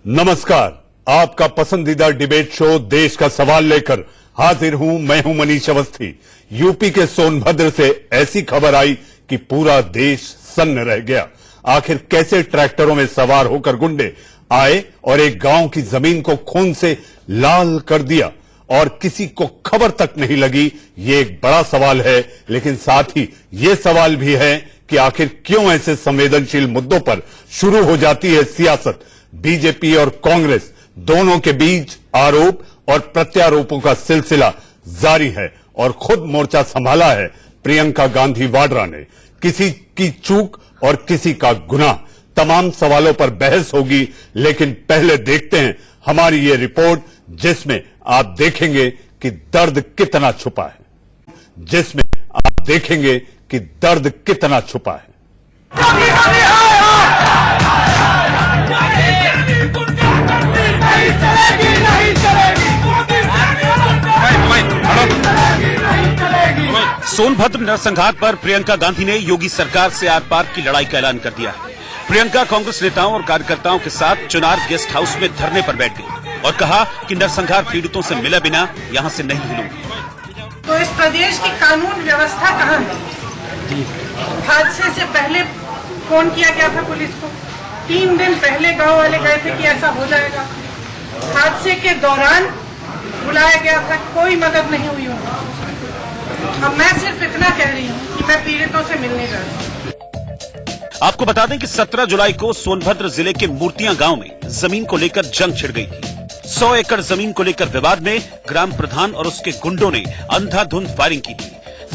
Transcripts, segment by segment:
नमस्कार, आपका पसंदीदा डिबेट शो देश का सवाल लेकर हाजिर हूं। मैं हूं मनीष अवस्थी। यूपी के सोनभद्र से ऐसी खबर आई कि पूरा देश सन्न रह गया। आखिर कैसे ट्रैक्टरों में सवार होकर गुंडे आए और एक गांव की जमीन को खून से लाल कर दिया और किसी को खबर तक नहीं लगी, ये एक बड़ा सवाल है। लेकिन साथ ही ये सवाल भी है कि आखिर क्यों ऐसे संवेदनशील मुद्दों पर शुरू हो जाती है सियासत। बीजेपी और कांग्रेस दोनों के बीच आरोप और प्रत्यारोपों का सिलसिला जारी है और खुद मोर्चा संभाला है प्रियंका गांधी वाड्रा ने। किसी की चूक और किसी का गुनाह, तमाम सवालों पर बहस होगी। लेकिन पहले देखते हैं हमारी ये रिपोर्ट, जिसमें आप देखेंगे कि दर्द कितना छुपा है, जिसमें आप देखेंगे कि दर्द कितना छुपा है। सोनभद्र नरसंहार पर प्रियंका गांधी ने योगी सरकार से आर पार की लड़ाई का ऐलान कर दिया है। प्रियंका कांग्रेस नेताओं और कार्यकर्ताओं के साथ चुनार गेस्ट हाउस में धरने पर बैठ गई और कहा कि नरसंहार पीड़ितों से मिले बिना यहां से नहीं हिलूंगी। तो इस प्रदेश की कानून व्यवस्था कहाँ है? हादसे से पहले फोन किया गया था पुलिस को, 3 दिन पहले गांव वाले गए थे कि ऐसा हो जाएगा। हादसे के दौरान बुलाया गया था, कोई मदद नहीं हुई होगी। अब मैं सिर्फ इतना कह रही हूँ कि मैं पीड़ितों से मिलने जा रही हूँ। आपको बता दें कि 17 जुलाई को सोनभद्र जिले के मूर्तियां गांव में जमीन को लेकर जंग छिड़ गई थी। 100 एकड़ जमीन को लेकर विवाद में ग्राम प्रधान और उसके गुंडों ने अंधाधुंध फायरिंग की थी।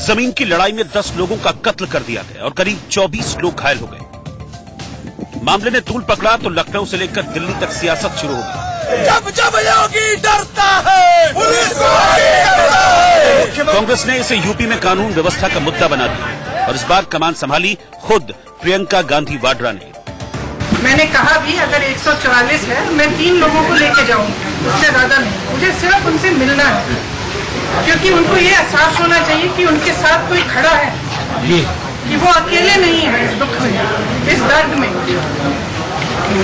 जमीन की लड़ाई में 10 लोगों का कत्ल कर दिया गया और करीब 24 लोग घायल हो गए। मामले ने तूल पकड़ा तो लखनऊ से लेकर दिल्ली तक सियासत शुरू हो गई। जब जब योगी डरता है, पुलिस को कांग्रेस ने इसे यूपी में कानून व्यवस्था का मुद्दा बना दिया और इस बार कमान संभाली खुद प्रियंका गांधी वाड्रा ने। मैंने कहा भी अगर 144 है मैं 3 लोगों को लेके जाऊंगी, उससे ज्यादा नहीं। मुझे सिर्फ उनसे मिलना है, क्योंकि उनको ये एहसास होना चाहिए कि उनके साथ कोई खड़ा है, कि वो अकेले नहीं है इस दुख में, इस दर्द में,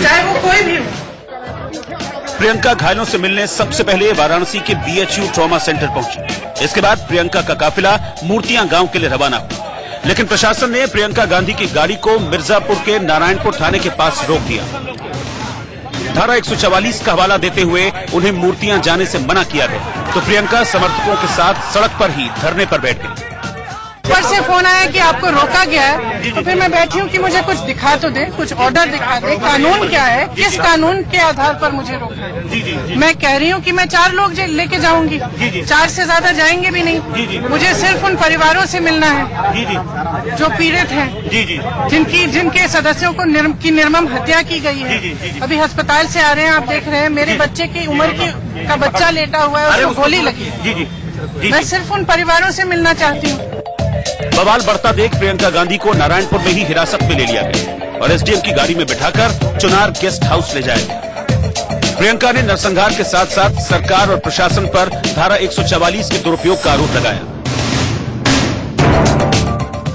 चाहे वो कोई भी हो। प्रियंका घायलों से मिलने सबसे पहले वाराणसी के BHU ट्रॉमा सेंटर पहुंची। इसके बाद प्रियंका का काफिला मूर्तियां गांव के लिए रवाना हुआ, लेकिन प्रशासन ने प्रियंका गांधी की गाड़ी को मिर्जापुर के नारायणपुर थाने के पास रोक दिया। धारा 144 का हवाला देते हुए उन्हें मूर्तियां जाने से मना किया गया, तो प्रियंका समर्थकों के साथ सड़क पर ही धरने पर बैठ गई। ऊपर से फोन आया कि आपको रोका गया है, तो फिर मैं बैठी हूँ कि मुझे कुछ दिखा तो दे, कुछ ऑर्डर दिखा दे, कानून क्या है, किस कानून के आधार पर मुझे रोका है। मैं कह रही हूँ कि मैं 4 लोग लेके जाऊंगी, 4 से ज्यादा जाएंगे भी नहीं। मुझे सिर्फ उन परिवारों से मिलना है जो पीड़ित हैं, जिनके सदस्यों को निर्मम हत्या की गई है। अभी अस्पताल से आ रहे हैं, आप देख रहे हैं, मेरे बच्चे की उम्र का बच्चा लेटा हुआ है, उसको गोली लगी। मैं सिर्फ उन परिवारों से मिलना चाहती हूँ। बवाल बढ़ता देख प्रियंका गांधी को नारायणपुर में ही हिरासत में ले लिया गया और SDM की गाड़ी में बिठाकर चुनार गेस्ट हाउस ले जाया गया। प्रियंका ने नरसंहार के साथ साथ सरकार और प्रशासन पर धारा 144 के दुरुपयोग का आरोप लगाया।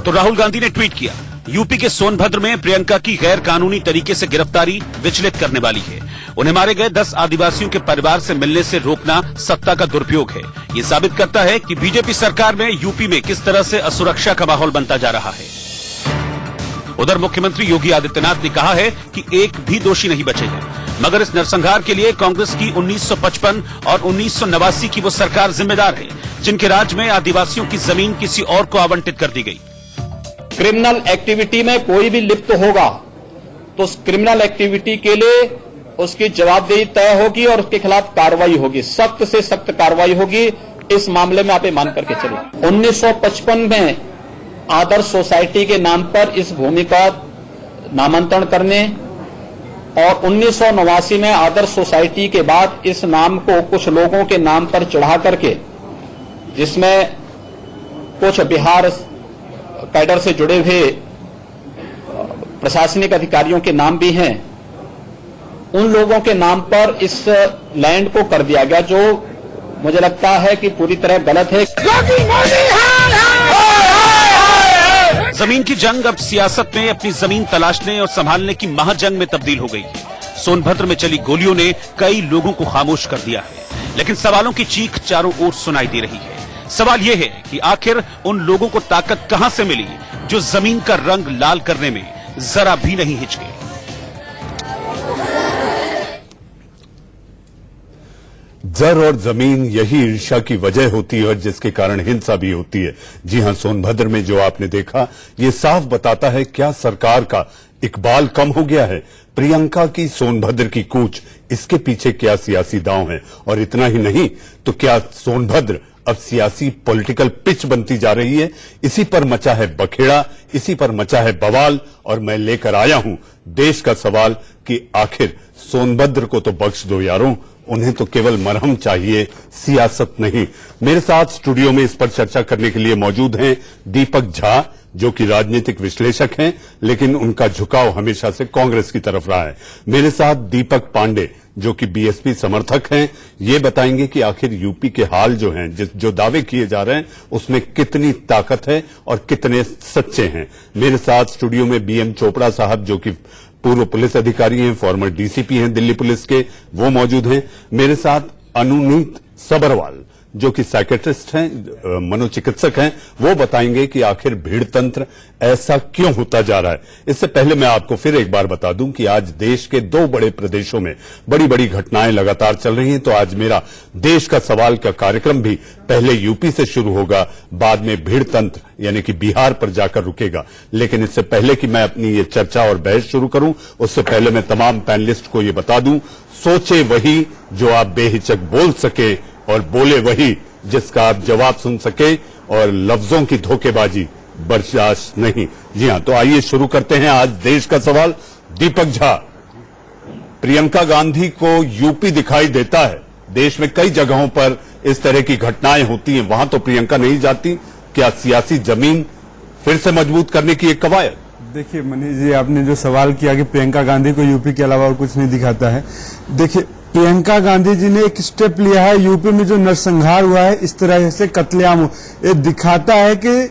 तो राहुल गांधी ने ट्वीट किया, यूपी के सोनभद्र में प्रियंका की गैर कानूनी तरीके से गिरफ्तारी विचलित करने वाली है। उन्हें मारे गए 10 आदिवासियों के परिवार से मिलने से रोकना सत्ता का दुरुपयोग है। ये साबित करता है कि बीजेपी सरकार में यूपी में किस तरह से असुरक्षा का माहौल बनता जा रहा है। उधर मुख्यमंत्री योगी आदित्यनाथ ने कहा है कि एक भी दोषी नहीं बचेगा, मगर इस नरसंहार के लिए कांग्रेस की 1955 और 1989 की वो सरकार जिम्मेदार है, जिनके राज में आदिवासियों की जमीन किसी और को आवंटित कर दी गई। क्रिमिनल एक्टिविटी में कोई भी लिप्त होगा तो उस क्रिमिनल एक्टिविटी के लिए उसकी जवाबदेही तय होगी और उसके खिलाफ कार्रवाई होगी, सख्त से सख्त कार्रवाई होगी। इस मामले में आप ये मान करके चलिए। 1955 में आदर्श सोसाइटी के नाम पर इस भूमि का नामांतरण करने और 1989 में आदर्श सोसाइटी के बाद इस नाम को कुछ लोगों के नाम पर चढ़ा करके, जिसमें कुछ बिहार कैडर से जुड़े हुए प्रशासनिक अधिकारियों के नाम भी हैं, उन लोगों के नाम पर इस लैंड को कर दिया गया, जो मुझे लगता है कि पूरी तरह गलत है। जमीन की जंग अब सियासत में अपनी जमीन तलाशने और संभालने की महाजंग में तब्दील हो गई है। सोनभद्र में चली गोलियों ने कई लोगों को खामोश कर दिया है, लेकिन सवालों की चीख चारों ओर सुनाई दे रही है। सवाल यह है कि आखिर उन लोगों को ताकत कहां से मिली जो जमीन का रंग लाल करने में जरा भी नहीं हिचके। जर और जमीन यही ईर्ष्या की वजह होती है, जिसके कारण हिंसा भी होती है। जी हां, सोनभद्र में जो आपने देखा ये साफ बताता है क्या सरकार का इकबाल कम हो गया है। प्रियंका की सोनभद्र की कूच, इसके पीछे क्या सियासी दांव है। और इतना ही नहीं तो क्या सोनभद्र अब सियासी पॉलिटिकल पिच बनती जा रही है। इसी पर मचा है बखेड़ा, इसी पर मचा है बवाल। और मैं लेकर आया हूं देश का सवाल कि आखिर सोनभद्र को तो बख्श दो यारों, उन्हें तो केवल मरहम चाहिए, सियासत नहीं। मेरे साथ स्टूडियो में इस पर चर्चा करने के लिए मौजूद हैं दीपक झा, जो कि राजनीतिक विश्लेषक हैं, लेकिन उनका झुकाव हमेशा से कांग्रेस की तरफ रहा है। मेरे साथ दीपक पांडे, जो कि बीएसपी समर्थक हैं। ये बताएंगे कि आखिर यूपी के हाल जो हैं, जो दावे किए जा रहे हैं, उसमें कितनी ताकत है और कितने सच्चे हैं। मेरे साथ स्टूडियो में बीएम चोपड़ा साहब, जो कि पूर्व पुलिस अधिकारी हैं, फॉर्मर डीसीपी हैं दिल्ली पुलिस के, वो मौजूद हैं। मेरे साथ अनुनीत सबरवाल, जो कि साइकेट्रिस्ट हैं, मनोचिकित्सक हैं, वो बताएंगे कि आखिर भीड़ तंत्र ऐसा क्यों होता जा रहा है। इससे पहले मैं आपको फिर एक बार बता दूं कि आज देश के दो बड़े प्रदेशों में बड़ी बड़ी घटनाएं लगातार चल रही हैं। तो आज मेरा देश का सवाल का कार्यक्रम भी पहले यूपी से शुरू होगा, बाद में भीड़ तंत्र यानी कि बिहार पर जाकर रुकेगा। लेकिन इससे पहले कि मैं अपनी ये चर्चा और बहस शुरू करूं, उससे पहले मैं तमाम पैनलिस्ट को ये बता दूं, सोचे वही जो आप बेहिचक बोल सके और बोले वही जिसका आप जवाब सुन सके, और लफ्जों की धोखेबाजी बर्दाश्त नहीं। जी हां, तो आइए शुरू करते हैं आज देश का सवाल। दीपक झा, प्रियंका गांधी को यूपी दिखाई देता है, देश में कई जगहों पर इस तरह की घटनाएं होती हैं, वहां तो प्रियंका नहीं जाती। क्या सियासी जमीन फिर से मजबूत करने की एक कवायद? देखिए मनीष जी, आपने जो सवाल किया कि प्रियंका गांधी को यूपी के अलावा और कुछ नहीं दिखाता है, देखिए प्रियंका गांधी जी ने एक स्टेप लिया है। यूपी में जो नरसंहार हुआ है, इस तरह से कत्लेआम, ये दिखाता है कि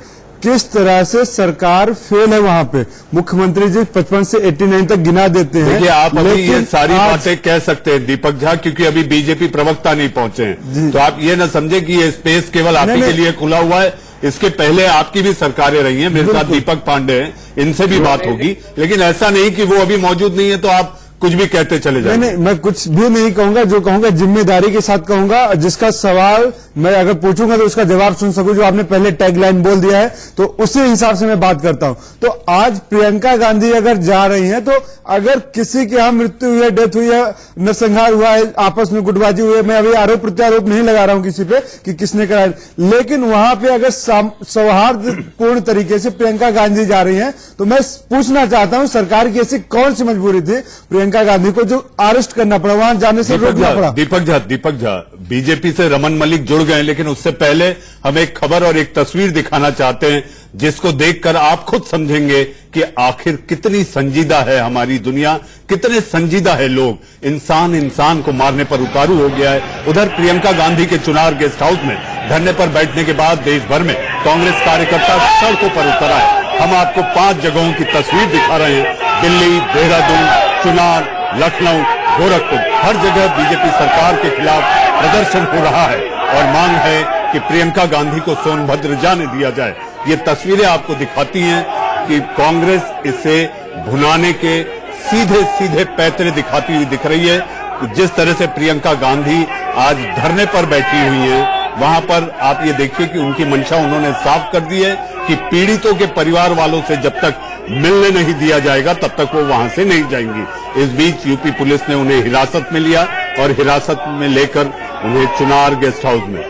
किस तरह से सरकार फेल है। वहां पे मुख्यमंत्री जी 55 से 89 तक गिना देते हैं। देखिए, आप अभी ये सारी बातें कह सकते हैं दीपक झा, क्योंकि अभी बीजेपी प्रवक्ता नहीं पहुंचे हैं, तो आप ये न समझे कि ये स्पेस केवल आप ही के लिए खुला हुआ है। इसके पहले आपकी भी सरकारें रही हैं। मेरे साथ दीपक पांडे हैं, इनसे भी बात होगी, लेकिन ऐसा नहीं कि वो अभी मौजूद नहीं है तो आप कुछ भी कहते चले जाएं। नहीं, मैं कुछ भी नहीं कहूंगा। जो कहूंगा जिम्मेदारी के साथ कहूंगा। जिसका सवाल मैं अगर पूछूंगा तो उसका जवाब सुन सकूं। जो आपने पहले टैगलाइन बोल दिया है तो उसी हिसाब से मैं बात करता हूं। तो आज प्रियंका गांधी अगर जा रही हैं, तो अगर किसी के यहां मृत्यु हुई है, डेथ हुई है, नरसंहार हुआ है, आपस में गुटबाजी हुई है, मैं अभी आरोप प्रत्यारोप नहीं लगा रहा हूं किसी पे कि किसने कराया, लेकिन वहां पे अगर सौहार्दपूर्ण तरीके से प्रियंका गांधी जा रही है, तो मैं पूछना चाहता हूं सरकार की ऐसी कौन सी मजबूरी थी प्रियंका गांधी को जो अरेस्ट करना पड़ा, वहां जाने से रोकना पड़ा? दीपक झा, बीजेपी से रमन मलिक जुड़ गए, लेकिन उससे पहले हम एक खबर और एक तस्वीर दिखाना चाहते हैं, जिसको देखकर आप खुद समझेंगे कि आखिर कितनी संजीदा है हमारी दुनिया, कितने संजीदा है लोग। इंसान इंसान को मारने पर उतारू हो गया है। उधर प्रियंका गांधी के चुनार गेस्ट हाउस में धरने पर बैठने के बाद देश भर में कांग्रेस कार्यकर्ता सड़कों पर उतर आए। हम आपको 5 जगहों की तस्वीर दिखा रहे हैं, दिल्ली, देहरादून, चुनार, लखनऊ, गोरखपुर, हर जगह बीजेपी सरकार के खिलाफ प्रदर्शन हो रहा है और मांग है कि प्रियंका गांधी को सोनभद्र जाने दिया जाए। ये तस्वीरें आपको दिखाती हैं कि कांग्रेस इसे भुनाने के सीधे सीधे पैतरे दिखाती हुई दिख रही है। जिस तरह से प्रियंका गांधी आज धरने पर बैठी हुई हैं, वहां पर आप ये देखिए कि उनकी मंशा उन्होंने साफ कर दी है कि पीड़ितों के परिवार वालों से जब तक मिलने नहीं दिया जाएगा तब तक वो वहां से नहीं जाएंगी। इस बीच यूपी पुलिस ने उन्हें हिरासत में लिया और हिरासत में लेकर उन्हें चुनार गेस्ट हाउस में।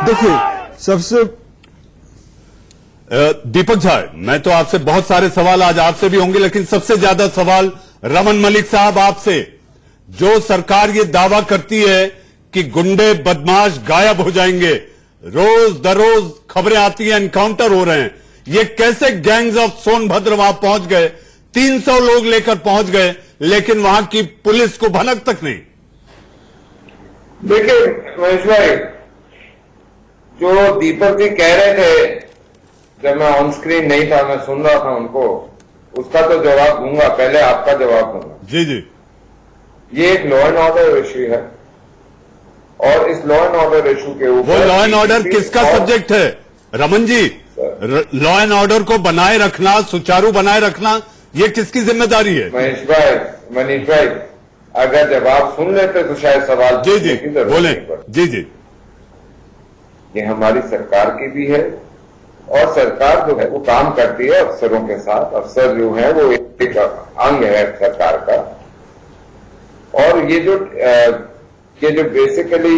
देखिए, सबसे दीपक झा, मैं तो आपसे बहुत सारे सवाल आज आपसे भी होंगे, लेकिन सबसे ज्यादा सवाल रमन मलिक साहब आपसे। जो सरकार ये दावा करती है कि गुंडे बदमाश गायब हो जाएंगे, रोज दररोज खबरें आती हैं एनकाउंटर हो रहे हैं, ये कैसे गैंग्स ऑफ सोनभद्र वहां पहुंच गए? 300 लोग लेकर पहुंच गए, लेकिन वहां की पुलिस को भनक तक नहीं। देखिए महेश भाई, जो दीपक जी कह रहे थे, जब मैं ऑन स्क्रीन नहीं था, मैं सुन रहा था उनको, उसका तो जवाब दूंगा, पहले आपका जवाब दूंगा। जी जी। ये एक लॉ एंड ऑर्डर इश्यू है और इस लॉ एंड ऑर्डर इश्यू के ऊपर वो लॉ एंड ऑर्डर किसका सब्जेक्ट है Raman ji? Law and order को बनाए रखना, सुचारू बनाए रखना, ये किसकी जिम्मेदारी है? मनीष भाई अगर जवाब सुन लेते तो शायद सवाल जी जी की जरूरत बोले। नहीं पड़ती। जी जी ये हमारी सरकार की भी है और सरकार जो है वो काम करती है अफसरों के साथ। अफसर जो है वो एक अंग है सरकार का। और ये जो बेसिकली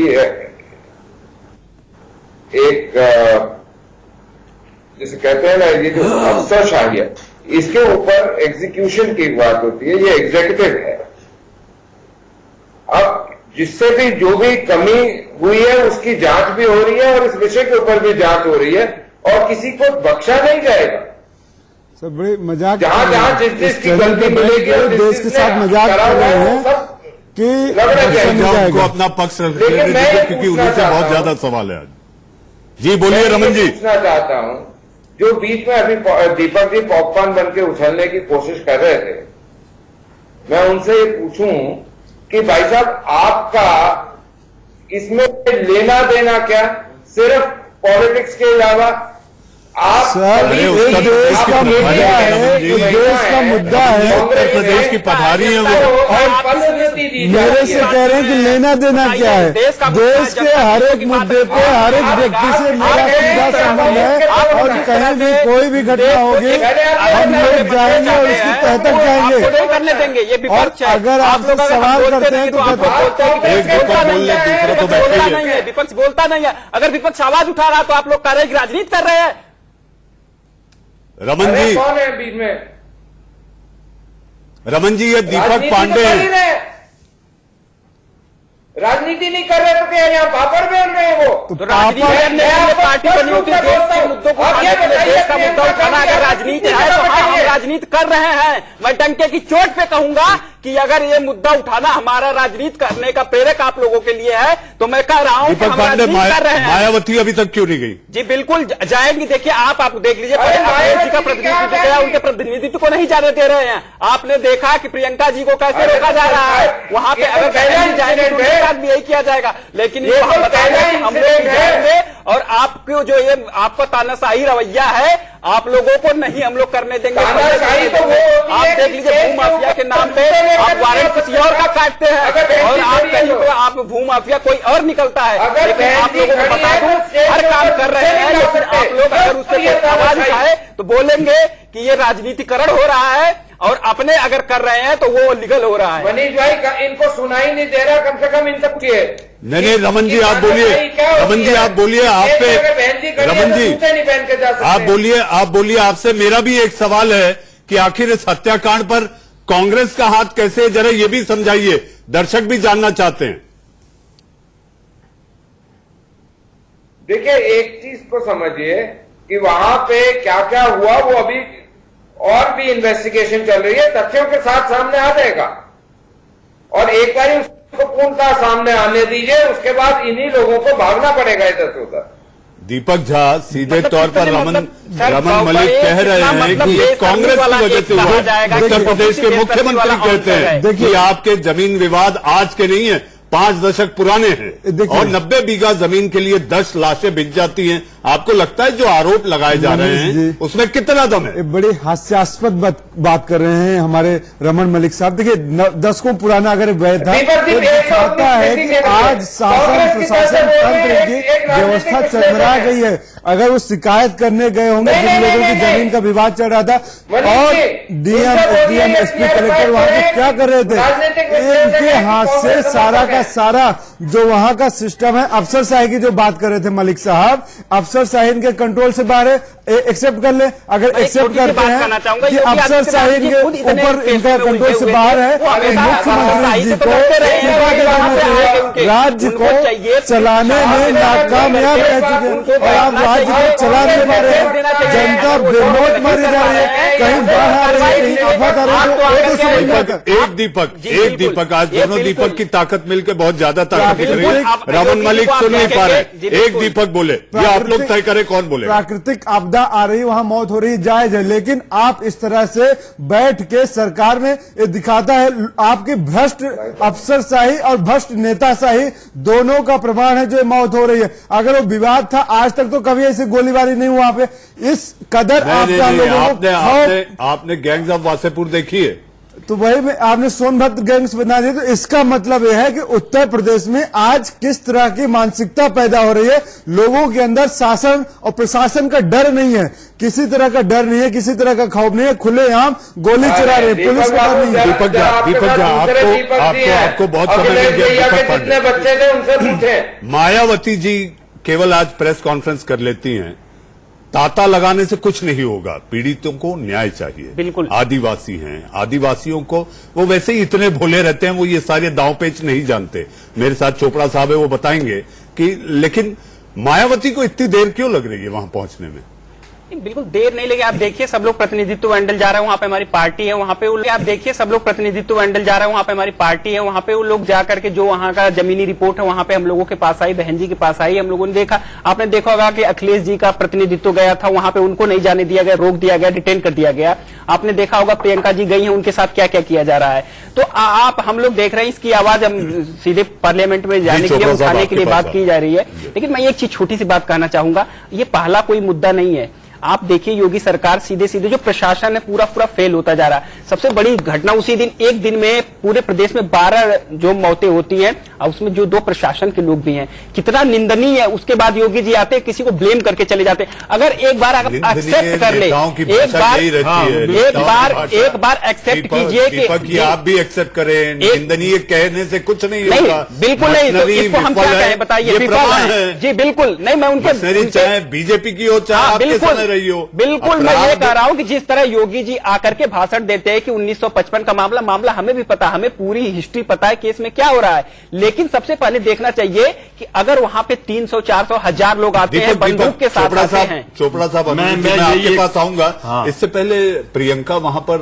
एक जिसे कहते हैं ना, ये जो अफसरशाही है, इसके ऊपर एग्जीक्यूशन की बात होती है, ये एग्जीक्यूटिव है। अब जिससे भी जो भी कमी हुई है उसकी जांच भी हो रही है और इस विषय के ऊपर भी जांच हो रही है और किसी को बख्शा नहीं जाएगा। सब बड़े मजाक जहां जहां जिस जिसकी गलती मिलेगी और जिस देश के जिसने साथ मजाक करा कर हुआ रहे है, हैं सब कि लग रहा है समझ उनको जाएगा। अपना पक्ष रखने लेकिन मैं दीजिए ये क्योंकि पूछना उनसे चाहता बहुत हूं। ज्यादा सवाल है आज। जी बोलिए मैं रमन ये जी। पूछना चाहता हूं, जो बीच में अभी दीपक जी पॉपकॉर्न बन के उछलने की कोशिश कर रहे थे, मैं उनसे ये पूछूं कि भाई साहब आपका इसमें लेना देना क्या? सिर्फ पॉलिटिक्स के अलावा आप सर, सभी एक उत्तर प्रदेश देश की का पधारी मुद्दा है, है, रमन जी। एक देश का मुद्दा है। उत्तर प्रदेश की पधारी है वो। मेरे से कह रहे हैं कि लेना देना क्या है? देश के हर एक मुद्दे पे हर एक व्यक्ति से मेरा सीधा संबंध है और कहीं भी कोई भी घटना होगी हम लोग जाएंगे और उसकी तह तक जाएंगे। नहीं करने देंगे, ये और विपक्ष है। अगर आपसे सवाल करते हैं तो आप लोग बोलते हैं कि एक विपक्ष विपक्ष बोलता बोल नहीं ले, है, दूसरा तो विपक्ष बैठे ही बोलता है। नहीं है, विपक्ष बोलता नहीं है। अगर विपक्ष आवाज उठा रहा तो आप लोग कह रहे हैं कि राजनीति कर रहे हैं। रमन अरे जी, कौन है बीच में? रमन जी ये दीपक राजनीति पांडे तो कर ही हैं। रहे हैं। राजनीति नहीं कर रहे तो क्या यहाँ पापड़ बेल रहे हैं वो? तो राजनीति करने के लिए पार्टी बनी होती है, देश के मुद्दों को उठाने के लिए। देश का मुद्दा उठाना अगर राजनीति है तो हाँ, हम राजनीति कर रहे हैं। मैं डंके की चोट पे कहूंगा कि अगर ये मुद्दा उठाना हमारा राजनीति करने का प्रेरक आप लोगों के लिए है तो मैं कह रहा हूं कि दीपक हम पांडे राजनीति कर रहे हैं। मायावती अभी तक क्यों नहीं गई? जी बिल्कुल जाएंगी। देखिए आप देख लीजिए, अरे अखिलेश जी का मायावती प्रतिनिधित्व कहाँ किया, जाएंगी? उनके प्रतिनिधित्व को नहीं जाने दे रहे हैं। आपने देखा कि प्रियंका जी को कैसे रोका जा रहा है वहां पे। ये तो अगर पहला बहन जी जाएंगे तो उनके इंसिडेंट है। साथ भी यही किया जाएगा। लेकिन ये ये तो हम बताएंगे पहला कि हम लोग इंसिडेंट है। जाएंगे और आपको जो ये आपका तानाशाही रवैया है आप लोगों को नहीं हम लोग करने देंगे। तानाशाही तो वो होती आप है देख कि लीजिए देश भूमाफिया के नाम पे के ऊपर आप वारंट किसी और का काटते हैं अगर बहन और जी आप खड़ी है कहीं तो। पे आप भूमाफिया कोई और निकलता है। अगर लेकिन बहन आप जी लोगों को खड़ी बता है दूं तो स्टेज हर के काम ऊपर कर रहे हैं, नहीं लेकिन सकते। आप लोग अगर उस पर ये कोई आवाज तानाशाही। उठाए तो बोलेंगे कि ये राजनीतिकरण हो रहा है और अपने अगर कर रहे हैं तो वो लीगल हो रहा है। मनीष भाई इनको सुनाई नहीं दे रहा, कम से कम इन तक किए। नहीं रमन जी आप बोलिए, रमन जी आप बोलिए। आप पे रमन जी नहीं पहन के जा सकते। आप बोलिए। आपसे मेरा भी एक सवाल है कि आखिर इस हत्याकांड पर कांग्रेस का हाथ कैसे है, जरा ये भी समझाइए, दर्शक भी जानना चाहते हैं। देखिए एक चीज को समझिए कि वहां पे क्या क्या हुआ वो अभी और भी इन्वेस्टिगेशन चल रही है, तथ्यों के साथ सामने आ जाएगा और एक बार उसको पूर्णतः सामने आने दीजिए, उसके बाद इन्हीं लोगों को भागना पड़ेगा इधर से उधर। दीपक झा सीधे तौर पर रमन मतलब मलिक कह रहे हैं कि ये कांग्रेस की वजह से हुआ। उत्तर प्रदेश के मुख्यमंत्री कहते हैं कि आपके जमीन विवाद आज के नहीं है, 5 दशक पुराने हैं और 90 बीघा जमीन के लिए 10 लाशें बिक जाती हैं। आपको लगता है जो आरोप लगाए जा रहे हैं उसमें कितना दम है? बड़ी हास्यास्पद बात कर रहे हैं हमारे रमन मलिक साहब। देखिए दशकों पुराना अगर वैध था तो दिखाता है कि आज शासन प्रशासन तंत्र की व्यवस्था चरमरा गई है। अगर वो शिकायत करने गए होंगे जिन लोगों की जमीन का विवाद चल रहा था और डीएम एसडीएम एसपी कलेक्टर वहां पे क्या कर रहे थे, इनके हाथ से सारा का सारा जो वहां का सिस्टम है। अफसरशाही की जो बात कर रहे थे मलिक साहब, अफसरशाही इनके कंट्रोल से बाहर है। एक्सेप्ट कर ले, अगर एक्सेप्ट करते हैं कि अफसरशाही के ऊपर इनका कंट्रोल से बाहर है तो मुख्यमंत्री जी को इस्तीफा दे देना चाहिए राज्य उनको को चाहिए चलाने में नाकामयाब रह चुके हैं और आप राज्य को चला नहीं पा रहे हैं। जनता बेमौत मारी जा रही है, कहीं बाढ़ आ रही है, कहीं आफत आ रही है, तो समझ एक दीपक आज दोनों दीपक की ताकत मिलकर बहुत ज्यादा ताकत दिख रही है। रमन मलिक सुन नहीं पा रहे, एक दीपक बोले या आप लोग तय करें कौन बोले। प्राकृतिक आपदा आ रही है, वहां मौत हो रही है, जायज है, लेकिन आप इस तरह से बैठ के सरकार में ये दिखाता है आपकी भ्रष्ट अफसरशाही और भ्रष्ट नेताशाही दोनों का प्रमाण है जो मौत हो रही है। अगर वो विवाद था आज तक तो कभी ऐसी गोलीबारी नहीं हुआ पे। इस कदर आपने गैंग्स ऑफ वासेपुर देखी है, तो वही में आपने सोनभद्र गैंग्स बना दी, तो इसका मतलब यह है कि उत्तर प्रदेश में आज किस तरह की मानसिकता पैदा हो रही है। लोगों के अंदर शासन और प्रशासन का डर नहीं है, किसी तरह का डर नहीं है, किसी तरह का खौफ नहीं है, खुलेआम गोली चला रहे पुलिस का नहीं है। दीपक झा आपको बहुत समय जितने बच्चे थे उनसे पूछे। मायावती जी केवल आज प्रेस कॉन्फ्रेंस कर लेती हैं, ताता लगाने से कुछ नहीं होगा, पीड़ितों को न्याय चाहिए। बिल्कुल आदिवासी हैं, आदिवासियों को वो वैसे ही इतने भोले रहते हैं, वो ये सारे दांव पेच नहीं जानते। मेरे साथ चोपड़ा साहब है, वो बताएंगे कि लेकिन मायावती को इतनी देर क्यों लग रही है वहां पहुंचने में। बिल्कुल देर नहीं लगी। आप देखिए सब लोग प्रतिनिधित्व मंडल जा रहे हैं, वहां पे हमारी पार्टी है, वहां पे आप देखिए सब लोग प्रतिनिधित्व मंडल जा रहे हैं, वहां पे हमारी पार्टी है, वहां पे वो लोग जा करके जो वहां का जमीनी रिपोर्ट है वहां पे हम लोगों के पास आई, बहन जी के पास आई, हम लोगों ने देखा। आपने देखा होगा कि अखिलेश जी का प्रतिनिधित्व गया था, वहां पे उनको नहीं जाने दिया गया, रोक दिया गया, डिटेन कर दिया गया। आपने देखा होगा प्रियंका जी गई हैं, उनके साथ क्या क्या किया जा रहा है। तो आप हम लोग देख रहे हैं, इसकी आवाज हम सीधे पार्लियामेंट में जाने के लिए उठाने के लिए बात की जा रही है। लेकिन मैं एक चीज छोटी सी बात कहना चाहूंगा, ये पहला कोई मुद्दा नहीं है। आप देखिए योगी सरकार सीधे सीधे जो प्रशासन है पूरा फेल होता जा रहा है। सबसे बड़ी घटना उसी दिन एक दिन में पूरे प्रदेश में 12 जो मौतें होती हैं और उसमें जो 2 प्रशासन के लोग भी हैं, कितना निंदनीय है। उसके बाद योगी जी आते किसी को ब्लेम करके चले जाते। अगर एक बार एक्सेप्ट कर ले, एक बार एक्सेप्ट कीजिए कि आप भी एक्सेप्ट करें, निंदनीय कहने से कुछ नहीं होगा। बिल्कुल नहीं, तो इसको हम क्या कहें बताइए। जी बिल्कुल नहीं, मैं उनके चाहे बीजेपी की हो चाहे रही हो। बिल्कुल मैं ये कह रहा हूं कि जिस तरह योगी जी आकर के भाषण देते हैं कि 1955 का मामला हमें भी पता, हमें पूरी हिस्ट्री पता है केस में क्या हो रहा है। लेकिन सबसे पहले देखना चाहिए कि अगर वहां पे 300, 400, 1000 लोग आते हैं बंदूक के साथ आते हैं। चोपड़ा साहब मैं आपके पास आऊंगा। इससे पहले प्रियंका वहां पर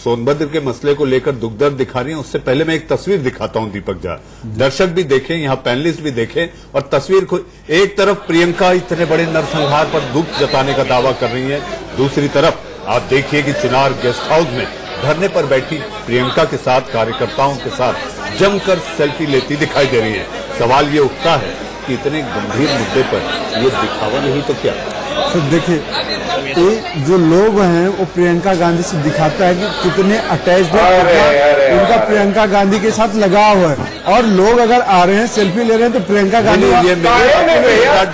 सोनभद्र के मसले को लेकर दुख दर्द दिखा रही हैं। उससे पहले मैं एक तस्वीर दिखाता हूं दीपक झा, दर्शक भी देखें, यहां पैनलिस्ट भी देखें और तस्वीर को। एक तरफ प्रियंका इतने बड़े नरसंहार पर दुख जताने का दावा कर रही है, दूसरी तरफ आप देखिए कि चिनार गेस्ट हाउस में धरने पर बैठी प्रियंका के साथ कार्यकर्ताओं के साथ जमकर सेल्फी लेती दिखाई दे रही है। सवाल ये उठता है कि इतने गंभीर मुद्दे पर ये दिखावा नहीं तो क्या। तो देखिए जो लोग हैं वो प्रियंका गांधी से दिखाता है कि कितने अटैच्ड है, उनका प्रियंका गांधी के साथ लगाव है। और लोग अगर आ रहे हैं सेल्फी ले रहे हैं तो प्रियंका गांधी ये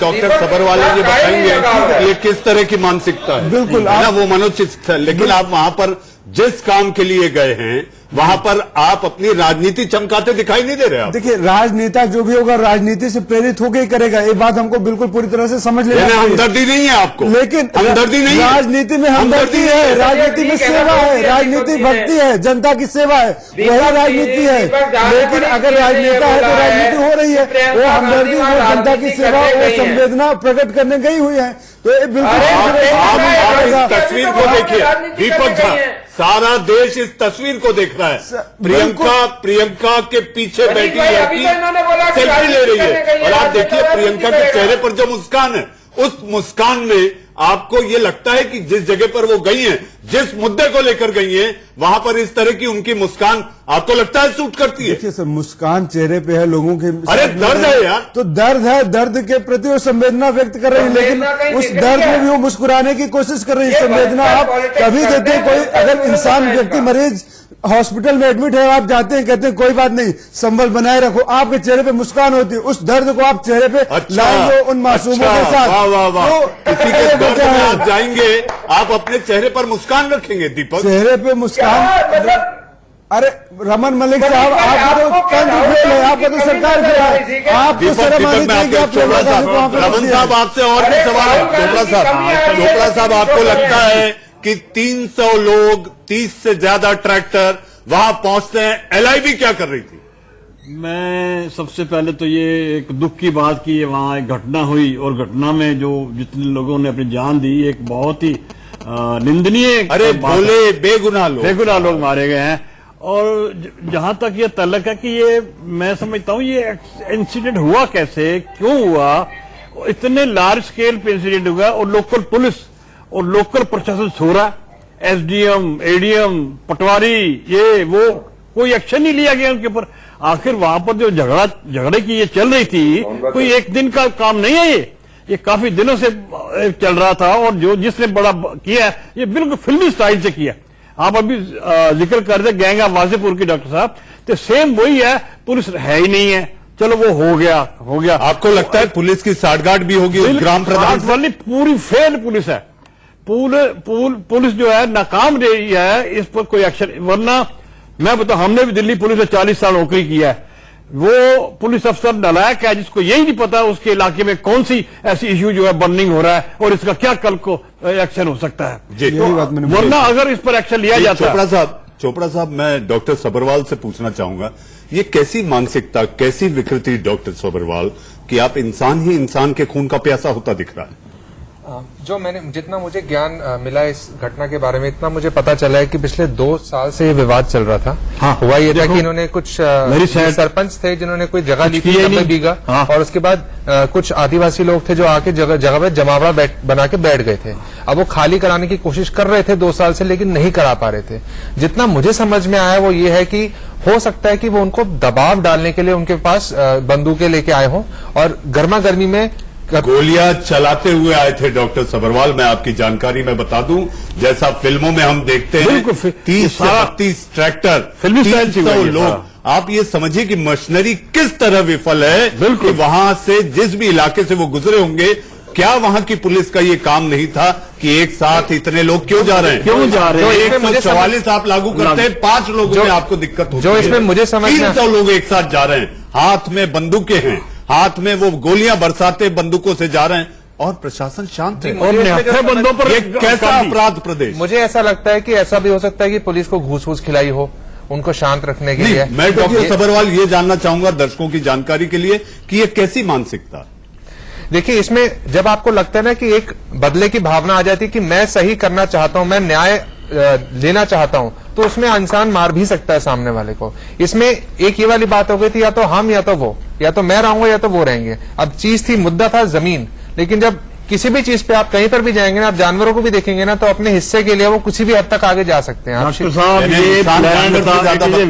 डॉक्टर सबरवाल ये बताएंगे ये किस तरह की मानसिकता है। बिल्कुल वो मनोचित है, लेकिन आप वहां पर जिस काम के लिए गए हैं वहां पर आप अपनी राजनीति चमकाते दिखाई नहीं दे रहे हैं। देखिए राजनेता जो भी होगा राजनीति से प्रेरित होकर ही करेगा, ये बात हमको बिल्कुल पूरी तरह से समझ लेना चाहिए। हमदर्दी नहीं है आपको, लेकिन हमदर्दी नहीं, राजनीति में हमदर्दी है, राजनीति में सेवा है, राजनीति भक्ति है, जनता की सेवा है, वही राजनीति है। लेकिन अगर राजनेता है तो राजनीति हो रही है, वो हमदर्दी, वो जनता की सेवा, वो संवेदना प्रकट करने गई हुई है। तो ये बिल्कुल तस्वीर को देखिए दीपक झा, सारा देश इस तस्वीर को देख रहा है। प्रियंका के पीछे बैठी लड़की सेल्फी ले रही है और आप देखिए प्रियंका के चेहरे पर जो मुस्कान है, उस मुस्कान में आपको ये लगता है कि जिस जगह पर वो गई हैं, जिस मुद्दे को लेकर गई हैं, वहां पर इस तरह की उनकी मुस्कान आपको लगता है सूट करती है। देखिए सर, मुस्कान चेहरे पे है लोगों के। अरे दर्द है यार, तो दर्द है, दर्द के प्रति वो संवेदना व्यक्त कर रही है, लेकिन उस दर्द में भी वो मुस्कुराने की कोशिश कर रही है। संवेदना आप कभी देते हैं, कोई अगर इंसान व्यक्ति मरीज हॉस्पिटल में एडमिट है, आप जाते हैं कहते हैं कोई बात नहीं संबल बनाए रखो, आपके चेहरे पे मुस्कान होती है, उस दर्द को आप चेहरे पे लाएंगे उन मासूमों के साथ। वाह वाह वाह, किसी के दर्द में आप जाएंगे, आप अपने चेहरे पर मुस्कान रखेंगे दीपक, चेहरे पे मुस्कान। अरे रमन मलिक साहब, आपका तो तंत्र फेल है, आपका तो सरकार फेल है, आपको शर्म आनी चाहिए कि आप रमन साहब आपसे और भी सवाल। चोपड़ा साहब आपको लगता है कि 300 लोग, 30 से ज्यादा ट्रैक्टर वहां पहुंचते हैं, LIB क्या कर रही थी? मैं सबसे पहले तो ये एक दुख की बात की वहाँ एक घटना हुई और घटना में जो जितने लोगों ने अपनी जान दी एक बहुत ही निंदनीय। अरे बोले बेगुनाह लोग मारे गए हैं। और जहां तक ये तल्लक है कि ये मैं समझता हूँ ये इंसिडेंट हुआ कैसे, क्यों हुआ, इतने लार्ज स्केल पे इंसिडेंट हुआ और लोकल पुलिस और लोकल प्रशासन सो रहा, एसडीएम, एडीएम, पटवारी, ये वो कोई एक्शन नहीं लिया गया उनके ऊपर। आखिर वहां पर जो झगड़े की ये चल रही थी, कोई एक दिन का काम नहीं है, ये काफी दिनों से चल रहा था। और जो जिसने बड़ा किया ये बिल्कुल फिल्मी स्टाइल से किया। आप अभी जिक्र कर रहे गैंग ऑफ वासेपुर की डॉक्टर साहब, तो सेम वही है, पुलिस है ही नहीं है, चलो वो हो गया। आपको लगता है पुलिस की साठगांठ भी होगी उस ग्राम प्रधान वाली? पूरी फेल पुलिस है, पुलिस जो है नाकाम रही है, इस पर कोई एक्शन। वरना मैं बताऊं, हमने भी दिल्ली पुलिस में 40 साल नौकरी किया है। वो पुलिस अफसर नालायक है जिसको यही नहीं पता उसके इलाके में कौन सी ऐसी इश्यू जो है बर्निंग हो रहा है और इसका क्या कल को एक्शन हो सकता है। वरना अगर इस पर एक्शन लिया जाता है। चोपड़ा साहब, मैं डॉक्टर सब्रवाल से पूछना चाहूंगा, ये कैसी मानसिकता, कैसी विकृति डॉक्टर सब्रवाल कि आप इंसान ही इंसान के खून का प्यासा होता दिख रहा है? जो जितना मुझे ज्ञान मिला इस घटना के बारे में, इतना मुझे पता चला है कि पिछले 2 साल से ये विवाद चल रहा था। हाँ, हुआ ये था कि इन्होंने कुछ सरपंच थे जिन्होंने कोई जगह ली थी 90 बीघा। हाँ, और उसके बाद कुछ आदिवासी लोग थे जो आके जगह पे जमावड़ा बना के बैठ गए थे। अब वो खाली कराने की कोशिश कर रहे थे 2 साल से, लेकिन नहीं करा पा रहे थे। जितना मुझे समझ में आया वो ये है कि हो सकता है कि वो उनको दबाव डालने के लिए उनके पास बंदूकें लेके आए हों और गर्मा गर्मी में गोलियां चलाते हुए आए थे। डॉक्टर सब्रवाल, मैं आपकी जानकारी में बता दूं, जैसा फिल्मों में हम देखते हैं 30 से 32 ट्रैक्टर, 300 लोग। आप ये समझिए कि मशीनरी किस तरह विफल है कि वहां से जिस भी इलाके से वो गुजरे होंगे, क्या वहां की पुलिस का ये काम नहीं था कि एक साथ इतने लोग क्यों जा रहे हैं? 144 आप लागू करते हैं, 5 लोगों में आपको दिक्कत होती है। जो इसमें मुझे समझ 300 लोग एक साथ जा रहे हैं, हाथ में बंदूकें हैं, हाथ में वो गोलियां बरसाते बंदूकों से जा रहे हैं और प्रशासन शांत है। और बंदों पर ये कैसा अपराध प्रदेश? मुझे ऐसा लगता है कि ऐसा भी हो सकता है कि पुलिस को घूस वूस खिलाई हो उनको शांत रखने के लिए। मैं डॉक्टर सब्रवाल ये जानना चाहूंगा दर्शकों की जानकारी के लिए कि ये कैसी मानसिकता? देखिए, इसमें जब आपको लगता है ना कि एक बदले की भावना आ जाती है कि मैं सही करना चाहता हूं, मैं न्याय लेना चाहता हूं, तो उसमें इंसान मार भी सकता है सामने वाले को। इसमें एक ये वाली बात हो गई थी, या तो हम या तो वो, या तो मैं रहूंगा या तो वो रहेंगे। अब चीज थी, मुद्दा था जमीन। लेकिन जब किसी भी चीज पे आप कहीं पर भी जाएंगे ना, आप जानवरों को भी देखेंगे ना, तो अपने हिस्से के लिए वो कुछ भी हद तक आगे जा सकते हैं। डॉक्टर साहब, ये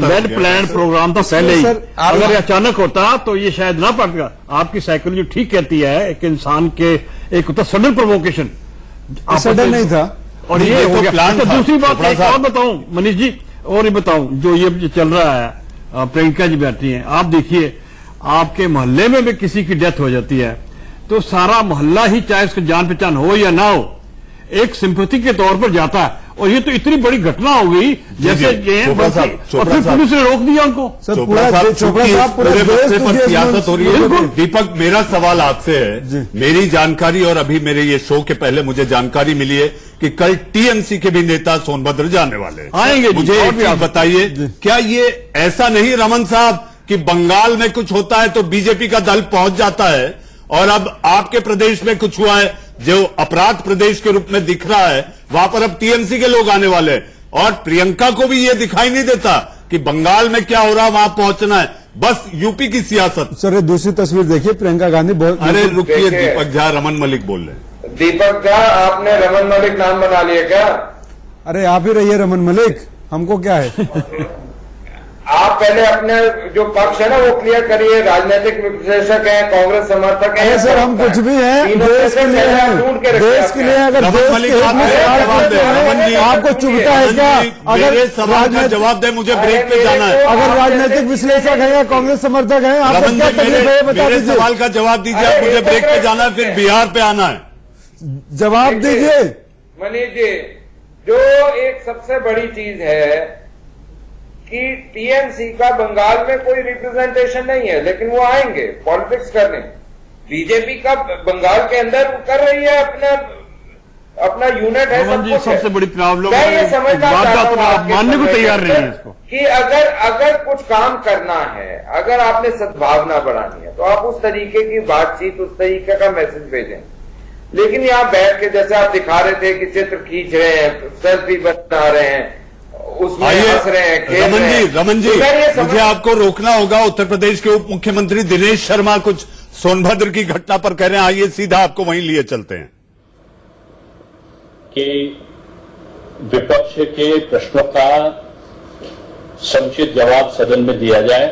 वेल प्लान प्रोग्राम तो पहले ही, अगर अचानक होता तो ये शायद ना पड़ता। आपकी साइकोलॉजी ठीक कहती है, एक इंसान के एक होता सडन प्रोवोकेशन, सडन नहीं था और ये हो गया। तो दूसरी बात एक और बताऊं मनीष जी, और ये बताऊं, जो ये चल रहा है, प्रियंका जी बैठी हैं, आप देखिए आपके मोहल्ले में भी किसी की डेथ हो जाती है तो सारा मोहल्ला ही, चाहे उसकी जान पहचान हो या ना हो, एक सिंपैथी के तौर पर जाता है। और ये तो इतनी बड़ी घटना हो गई जैसे ये, और फिर पुलिस ने रोक दिया उनको। सियासत हो रही है। दीपक, मेरा सवाल आपसे है, मेरी जानकारी और अभी मेरे ये शो के पहले मुझे जानकारी मिली है कि कल टीएमसी के भी नेता सोनभद्र जाने वाले आएंगे। मुझे एक बात बताइए, क्या ये ऐसा नहीं रमन साहब कि बंगाल में कुछ होता है तो बीजेपी का दल पहुंच जाता है, और अब आपके प्रदेश में कुछ हुआ है जो अपराध प्रदेश के रूप में दिख रहा है, वहां पर अब टीएमसी के लोग आने वाले हैं, और प्रियंका को भी ये दिखाई नहीं देता कि बंगाल में क्या हो रहा है वहां पहुंचना है, बस यूपी की सियासत। सर, दूसरी तस्वीर देखिए, प्रियंका गांधी बहुत। अरे रुकिए, दीपक झा, रमन मलिक बोल रहे हैं। दीपक झा, आपने रमन मलिक नाम बना लिया क्या? अरे आप ही रहिए रमन मलिक, हमको क्या है। आप पहले अपने जो पक्ष है ना वो क्लियर करिए। राजनीतिक विश्लेषक हैं, कांग्रेस समर्थक हैं। सर, हम कुछ भी हैं, देश के लिए हैं, देश के लिए। अगर देश के हित में आपको चुभता है क्या? अगर सवाल का जवाब दे, मुझे ब्रेक पे जाना है। अगर राजनीतिक विश्लेषक है या कांग्रेस समर्थक है, आपको क्या तकलीफ है बता दीजिए। सवाल का जवाब दीजिए, मुझे ब्रेक पे जाना है, फिर बिहार पे आना है। जवाब दीजिए मनीष जी। जो एक सबसे बड़ी चीज है कि टीएमसी का बंगाल में कोई रिप्रेजेंटेशन नहीं है, लेकिन वो आएंगे पॉलिटिक्स करने। बीजेपी का बंगाल के अंदर कर रही है अपना अपना यूनिट है, रमन सब जी, कुछ है। सबसे बड़ी प्रॉब्लम मैं ये समझना चाहता हूं आप आपके मानने को समय तैयार के नहीं है अंदर इसको कि अगर कुछ काम करना है, अगर आपने सद्भावना बढ़ानी है, तो आप उस तरीके की बातचीत, उस तरीके का मैसेज भेजें। लेकिन यहाँ बैठ के जैसे आप दिखा रहे थे कि चित्र खींच रहे हैं, सेल्फी बना रहे हैं, उसमें हंस रहे हैं, खेल रहे हैं। रमन जी, तो मैं ये समझ- मुझे आपको रोकना होगा। उत्तर प्रदेश के उप मुख्यमंत्री दिनेश शर्मा कुछ सोनभद्र की घटना पर कह रहे हैं। आइए सीधा आपको वहीं लिए चलते हैं कि विपक्ष के प्रश्नों का समुचित जवाब सदन में दिया जाए,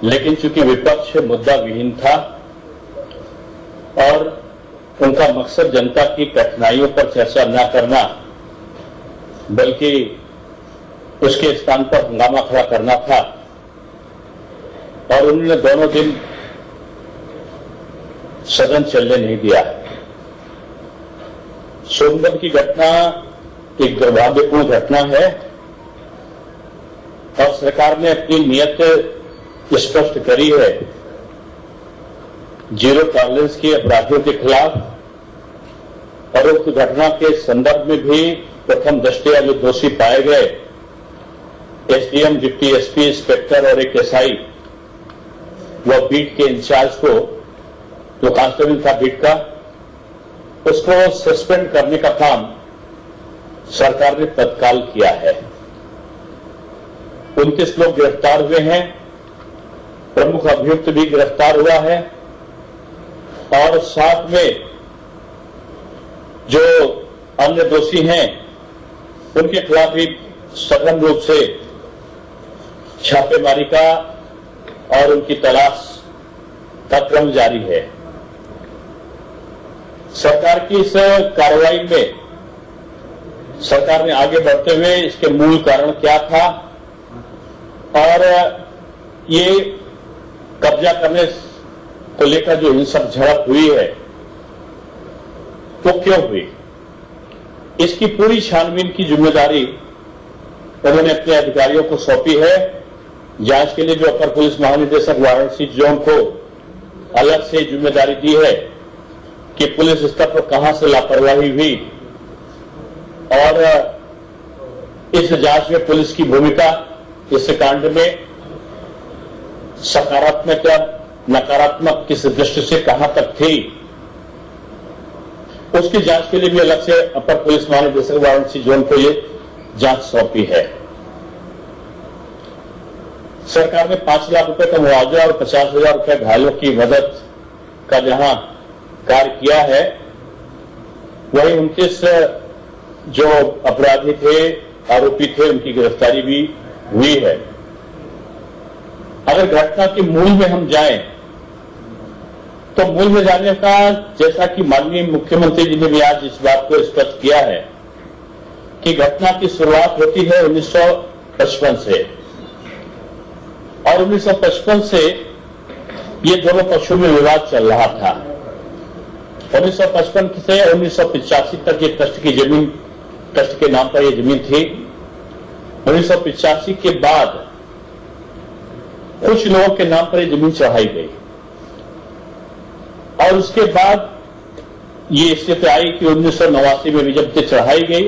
लेकिन चूंकि विपक्ष मुद्दा विहीन था और उनका मकसद जनता की कठिनाइयों पर चर्चा न करना बल्कि उसके स्थान पर हंगामा खड़ा करना था, और उन्होंने दोनों दिन सदन चलने नहीं दिया। सोनभद्र की घटना एक दुर्भाग्यपूर्ण घटना है और सरकार ने अपनी नीयत स्पष्ट करी है। जीरो टॉलरेंस के अपराधियों के खिलाफ, और उक्त घटना के संदर्भ में भी प्रथम दृष्टया जो दोषी पाए गए एसडीएम, डिप्टी एसपी, इंस्पेक्टर और एक एसआई, वह बीट के इंचार्ज को, जो कांस्टेबल था बीट का, उसको सस्पेंड करने का काम सरकार ने तत्काल किया है। 29 लोग गिरफ्तार हुए हैं, प्रमुख अभियुक्त भी गिरफ्तार हुआ है, और साथ में जो अन्य दोषी हैं उनके खिलाफ भी सघन रूप से छापेमारी का और उनकी तलाश का क्रम जारी है। सरकार की इस कार्रवाई में सरकार ने आगे बढ़ते हुए इसके मूल कारण क्या था और ये कब्जा करने को लेकर जो हिंसक झड़प हुई है वो क्यों हुई, इसकी पूरी छानबीन की जिम्मेदारी उन्होंने अपने अधिकारियों को सौंपी है। जांच के लिए जो अपर पुलिस महानिदेशक वाराणसी जोन को अलग से जिम्मेदारी दी है कि पुलिस स्तर पर कहां से लापरवाही हुई और इस जांच में पुलिस की भूमिका इस कांड में सकारात्मक या नकारात्मक किस दृष्टि से कहां तक थी, उसकी जांच के लिए भी अलग से अपर पुलिस महानिदेशक वाराणसी जोन को ये जांच सौंपी है। सरकार ने 5 लाख रुपए का मुआवजा और 50,000 रुपए घायलों की मदद का जहां कार्य किया है, वही 29 जो अपराधी थे, आरोपी थे, उनकी गिरफ्तारी भी हुई है। अगर घटना के मूल में हम जाएं तो मूल में जाने का, जैसा कि माननीय मुख्यमंत्री जी ने भी आज इस बात को स्पष्ट किया है कि घटना की शुरुआत होती है 1955 से, और 1955 से ये दोनों पक्षों में विवाद चल रहा था। 1955 से 1985 तक ये ट्रस्ट की जमीन, ट्रस्ट के नाम पर ये जमीन थी। 1985 के बाद कुछ लोगों के नाम पर ये जमीन चढ़ाई गई और उसके बाद ये स्थिति आई कि 1989 में भी जब ये चढ़ाई गई,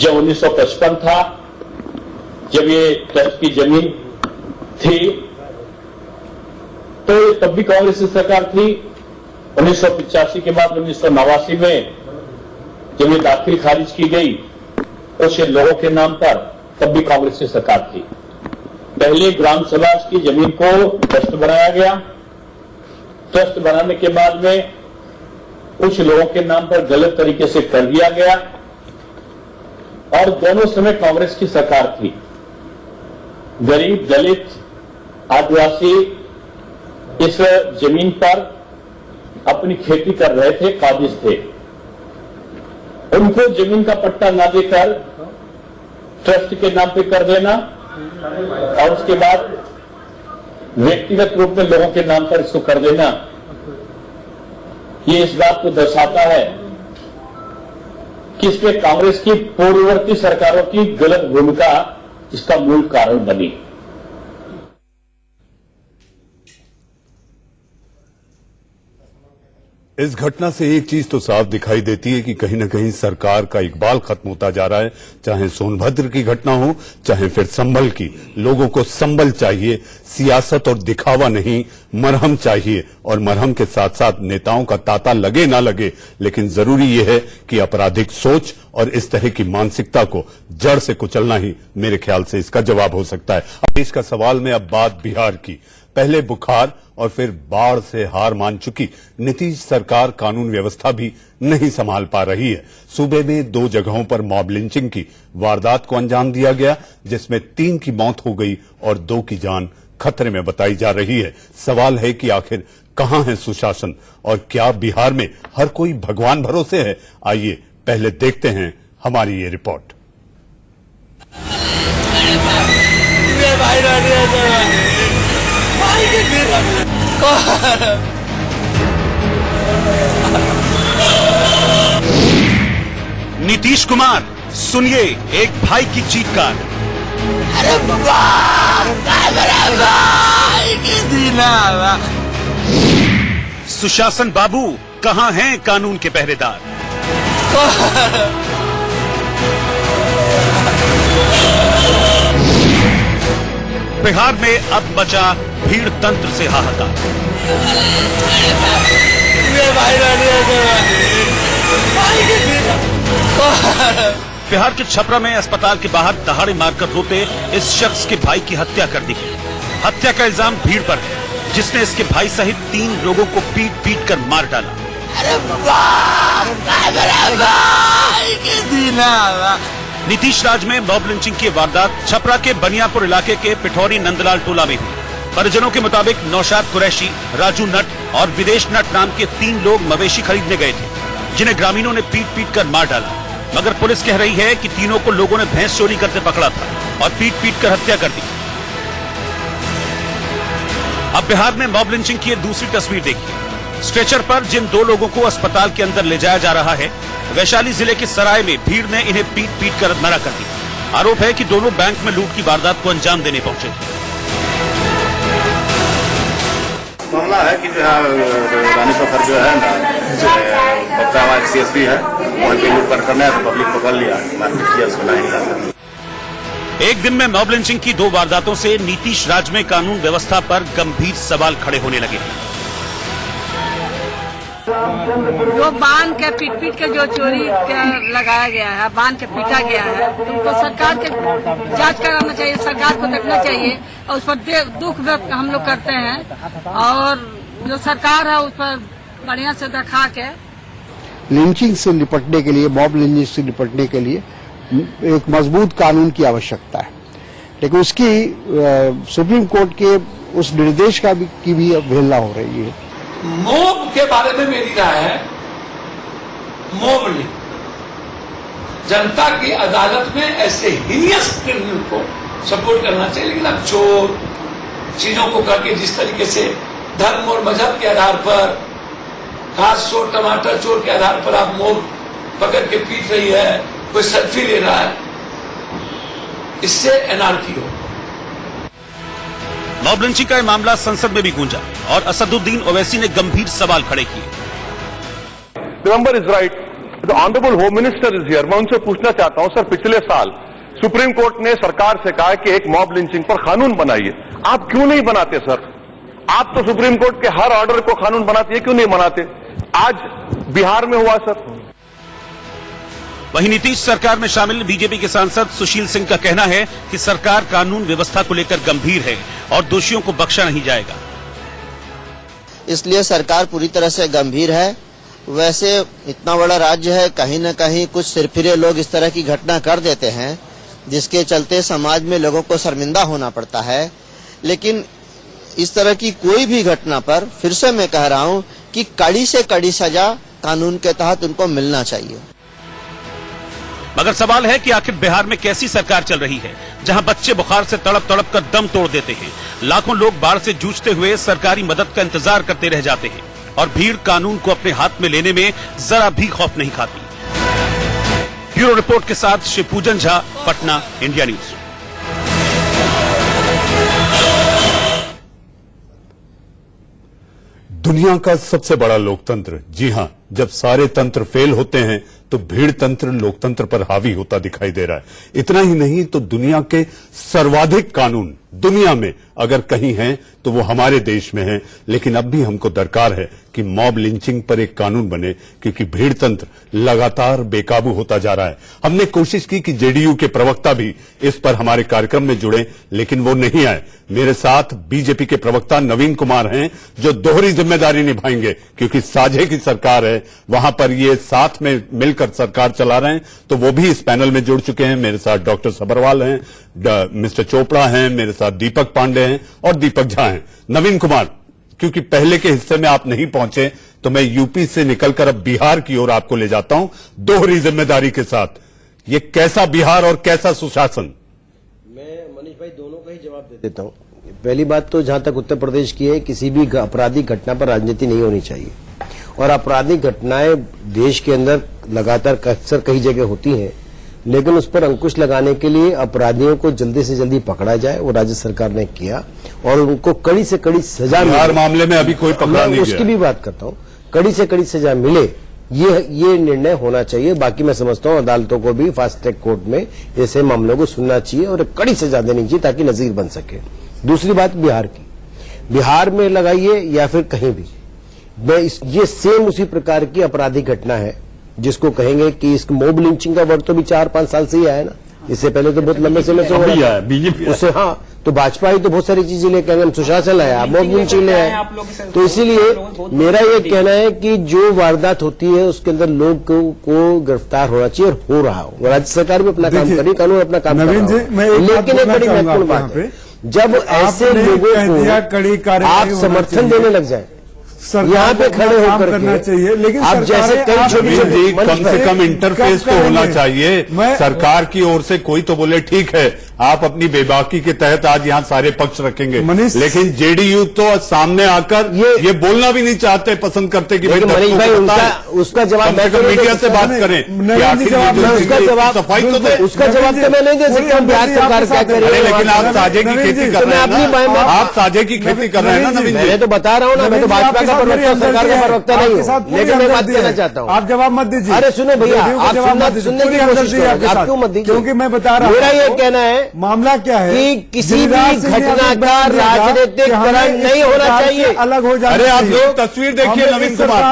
जब 1955 था, जब ये ट्रस्ट की जमीन थी, तो तब भी कांग्रेस की सरकार थी। 1985 के बाद 1989 में जब ये दाखिल खारिज की गई उस लोगों के नाम पर, तब भी कांग्रेस की सरकार थी। पहले ग्राम समाज की जमीन को ट्रस्ट बनाया गया, ट्रस्ट बनाने के बाद में कुछ लोगों के नाम पर गलत तरीके से कर दिया गया, और दोनों समय कांग्रेस की सरकार थी। गरीब, दलित, आदिवासी इस जमीन पर अपनी खेती कर रहे थे, काबिज थे। उनको जमीन का पट्टा ना देकर ट्रस्ट के नाम पे कर देना और उसके बाद व्यक्तिगत रूप में लोगों के नाम पर इसको कर देना, ये इस बात को दर्शाता है कि इसमें कांग्रेस की पूर्ववर्ती सरकारों की गलत भूमिका इसका मूल कारण बनी। इस घटना से एक चीज तो साफ दिखाई देती है कि कहीं न कहीं सरकार का इकबाल खत्म होता जा रहा है। चाहे सोनभद्र की घटना हो, चाहे फिर संभल की, लोगों को संभल चाहिए, सियासत और दिखावा नहीं, मरहम चाहिए। और मरहम के साथ साथ नेताओं का तांता लगे ना लगे, लेकिन जरूरी यह है कि आपराधिक सोच और इस तरह की मानसिकता को जड़ से कुचलना ही मेरे ख्याल से इसका जवाब हो सकता है। देश का सवाल में अब बात बिहार की। पहले बुखार और फिर बाढ़ से हार मान चुकी नीतीश सरकार कानून व्यवस्था भी नहीं संभाल पा रही है। सूबे में 2 जगहों पर मॉब लिंचिंग की वारदात को अंजाम दिया गया, जिसमें 3 की मौत हो गई और 2 की जान खतरे में बताई जा रही है। सवाल है कि आखिर कहां है सुशासन और क्या बिहार में हर कोई भगवान भरोसे है? आइए पहले देखते हैं हमारी ये रिपोर्ट। नीतीश कुमार, सुनिए एक भाई की चीखकार। अरे सुशासन बाबू, कहां हैं कानून के पहरेदार? बिहार में अब मचा भीड़ तंत्र से हाहाकार। बिहार के छपरा में अस्पताल के बाहर दहाड़े मारकर रोते इस शख्स के भाई की हत्या कर दी गई। हत्या का इल्जाम भीड़ पर है, जिसने इसके भाई सहित 3 लोगों को पीट पीट कर मार डाला। नीतीश राज में मॉब लिंचिंग की वारदात छपरा के बनियापुर इलाके के पिठौरी नंदलाल टोला में हुई। परिजनों के मुताबिक नौशाद कुरैशी, राजू नट और विदेश नट नाम के 3 लोग मवेशी खरीदने गए थे, जिन्हें ग्रामीणों ने पीट पीट कर मार डाला। मगर पुलिस कह रही है कि तीनों को लोगों ने भैंस चोरी करते पकड़ा था और पीट पीट कर हत्या कर दी। अब बिहार में मॉब लिंचिंग की दूसरी तस्वीर देखिए। स्ट्रेचर पर जिन 2 लोगों को अस्पताल के अंदर ले जाया जा रहा है, वैशाली जिले के सराय में भीड़ ने इन्हें पीट पीट कर नरा कर दिया। आरोप है कि दोनों बैंक में लूट की वारदात को अंजाम देने पहुंचे थे। मामला है कि रानी पोखर जो है ना, बच्चा हमारा CSP है, वहाँ पे लूट करना है तो पब्लिक पकड़ लिया, मारपीट किया, उसको लाइन निकाल। एक दिन में मॉब लिंचिंग की 2 वारदातों से नीतीश राज में कानून व्यवस्था पर गंभीर सवाल खड़े होने लगे। जो बांध के पीट पीट के जो चोरी लगाया गया है, बांध के पीटा गया है, तो सरकार के जांच कराना चाहिए, सरकार को देखना चाहिए और उस पर दुख व्यक्त हम लोग करते हैं। और जो सरकार है उस पर बढ़िया से दिखा के लिंचिंग से निपटने के लिए, मॉब लिंचिंग से निपटने के लिए एक मजबूत कानून की आवश्यकता है, लेकिन उसकी सुप्रीम कोर्ट के उस निर्देश की भी अवहेलना हो रही है। मॉब के बारे में मेरी राय है, मॉब नहीं, जनता की अदालत में ऐसे हीनियस क्रिमिनल को सपोर्ट करना चाहिए। लेकिन अब चोर चीजों को करके जिस तरीके से धर्म और मजहब के आधार पर, घास चोर टमाटर चोर के आधार पर आप मॉब पकड़ के पीट रही है, कोई सेल्फी ले रहा है, इससे एनआरकी हो। मॉब लिंचिंग का मामला संसद में भी गूंजा और असदुद्दीन ओवैसी ने गंभीर सवाल खड़े किए। The number is right. The Honorable Home Minister is here. मैं उनसे पूछना चाहता हूं, सर पिछले साल सुप्रीम कोर्ट ने सरकार से कहा कि एक मॉब लिंचिंग पर कानून बनाइए, आप क्यों नहीं बनाते सर? आप तो सुप्रीम कोर्ट के हर ऑर्डर को कानून बनाते हैं, क्यों नहीं बनाते? आज बिहार में हुआ सर। वहीं नीतीश सरकार में शामिल बीजेपी के सांसद सुशील सिंह का कहना है कि सरकार कानून व्यवस्था को लेकर गंभीर है और दोषियों को बख्शा नहीं जाएगा। इसलिए सरकार पूरी तरह से गंभीर है। वैसे इतना बड़ा राज्य है, कहीं न कहीं कुछ सिरफिरे लोग इस तरह की घटना कर देते हैं, जिसके चलते समाज में लोगों को शर्मिंदा होना पड़ता है। लेकिन इस तरह की कोई भी घटना पर फिर से मैं कह रहा हूं कि कड़ी से कड़ी सजा कानून के तहत उनको मिलना चाहिए। मगर सवाल है कि आखिर बिहार में कैसी सरकार चल रही है, जहां बच्चे बुखार से तड़प तड़प कर दम तोड़ देते हैं, लाखों लोग बाढ़ से जूझते हुए सरकारी मदद का इंतजार करते रह जाते हैं और भीड़ कानून को अपने हाथ में लेने में जरा भी खौफ नहीं खाती। ब्यूरो रिपोर्ट के साथ शिवपूजन झा, पटना, इंडिया न्यूज। दुनिया का सबसे बड़ा लोकतंत्र, जी हां, जब सारे तंत्र फेल होते हैं तो भीड़ तंत्र लोकतंत्र पर हावी होता दिखाई दे रहा है। इतना ही नहीं तो दुनिया के सर्वाधिक कानून दुनिया में अगर कहीं हैं तो वो हमारे देश में हैं। लेकिन अब भी हमको दरकार है कि मॉब लिंचिंग पर एक कानून बने, क्योंकि भीड़ तंत्र लगातार बेकाबू होता जा रहा है। हमने कोशिश की कि जेडीयू के प्रवक्ता भी इस पर हमारे कार्यक्रम में जुड़े, लेकिन वो नहीं आए। मेरे साथ बीजेपी के प्रवक्ता नवीन कुमार हैं, जो दोहरी जिम्मेदारी निभाएंगे, क्योंकि साझे की सरकार है, वहां पर ये साथ में मिलकर सरकार चला रहे हैं। तो वो भी इस पैनल में जुड़ चुके हैं। मेरे साथ डॉक्टर सबरवाल हैं, मिस्टर चोपड़ा हैं, मेरे साथ दीपक पांडे हैं और दीपक झा हैं। नवीन कुमार, क्योंकि पहले के हिस्से में आप नहीं पहुंचे तो मैं यूपी से निकलकर अब बिहार की ओर आपको ले जाता हूं, दोहरी जिम्मेदारी के साथ। ये कैसा बिहार और कैसा सुशासन? मैं मनीष भाई दोनों का ही जवाब दे देता हूं। पहली बात तो जहां तक उत्तर प्रदेश की है, किसी भी आपराधिक घटना पर राजनीति नहीं होनी चाहिए, और आपराधिक घटनाएं देश के अंदर लगातार अक्सर कई जगह होती हैं, लेकिन उस पर अंकुश लगाने के लिए अपराधियों को जल्दी से जल्दी पकड़ा जाए। वो राज्य सरकार ने किया और उनको कड़ी से कड़ी सजा मिले। बिहार मामले में अभी कोई पकड़ा नहीं गया, उसकी भी बात करता हूं। कड़ी से कड़ी सजा मिले, ये निर्णय होना चाहिए। बाकी मैं समझता हूं अदालतों को भी फास्ट ट्रैक कोर्ट में ऐसे मामलों को सुनना चाहिए और कड़ी सजा देनी चाहिए ताकि नजीर बन सके। दूसरी बात बिहार की, बिहार में लगाइए या फिर कहीं भी, ये सेम उसी प्रकार की आपराधिक घटना है जिसको कहेंगे कि इस मॉब लिंचिंग का वर्ड तो भी 4-5 साल से ही आया ना। इससे पहले तो बहुत लंबे समय से हो रहा है बीजेपी उससे। हाँ, तो भाजपा ही तो बहुत सारी चीजें लेके आए, हम सुशासन लाया, मॉब लिंचिंग ले आए। तो इसीलिए मेरा ये कहना है कि जो वारदात होती है उसके अंदर लोग को गिरफ्तार होना चाहिए, और हो रहा हो। राज्य सरकार भी अपना काम करी, कानून अपना काम कर रहा हो। लेकिन एक बड़ी महत्वपूर्ण बात है, जब ऐसे लोगों को आप समर्थन देने लग जाए, यहाँ पे खड़े होकर करना चाहिए। लेकिन आप जैसे कई छोटी कम से कम इंटरफेस तो होना चाहिए सरकार की ओर से। कोई तो बोले ठीक है, आप अपनी बेबाकी के तहत आज यहाँ सारे पक्ष रखेंगे, लेकिन जेडीयू तो सामने आकर ये बोलना भी नहीं चाहते, पसंद करते कि भाई मनीष भाई उसका जवाब मीडिया से बात करें, उसका जवाब सफाई तो दे। उसका जवाब तो मैं नहीं दे सकता हूँ, बिहार सरकार क्या करे। लेकिन आप साझे की खेती कर रहे हैं ना, आप साझे की खेती कर रहे हैं ना नवीन। मैं तो बता रहा हूँ ना, मैं तो भाजपा का प्रवक्ता, सरकार का प्रवक्ता नहीं हूँ, लेकिन मैं बात कहना चाहता हूँ। आप जवाब मत दीजिए। अरे सुनो भैया, आप सुनने की कोशिश करो, आप क्यों मत दीजिए? क्योंकि मैं बता रहा हूँ, मेरा ये कहना है मामला क्या है कि किसी भी घटना का राजनीतिकरण नहीं होना चाहिए, अलग हो जाए। अरे आप लोग तस्वीर देखिए नवीन कुमार,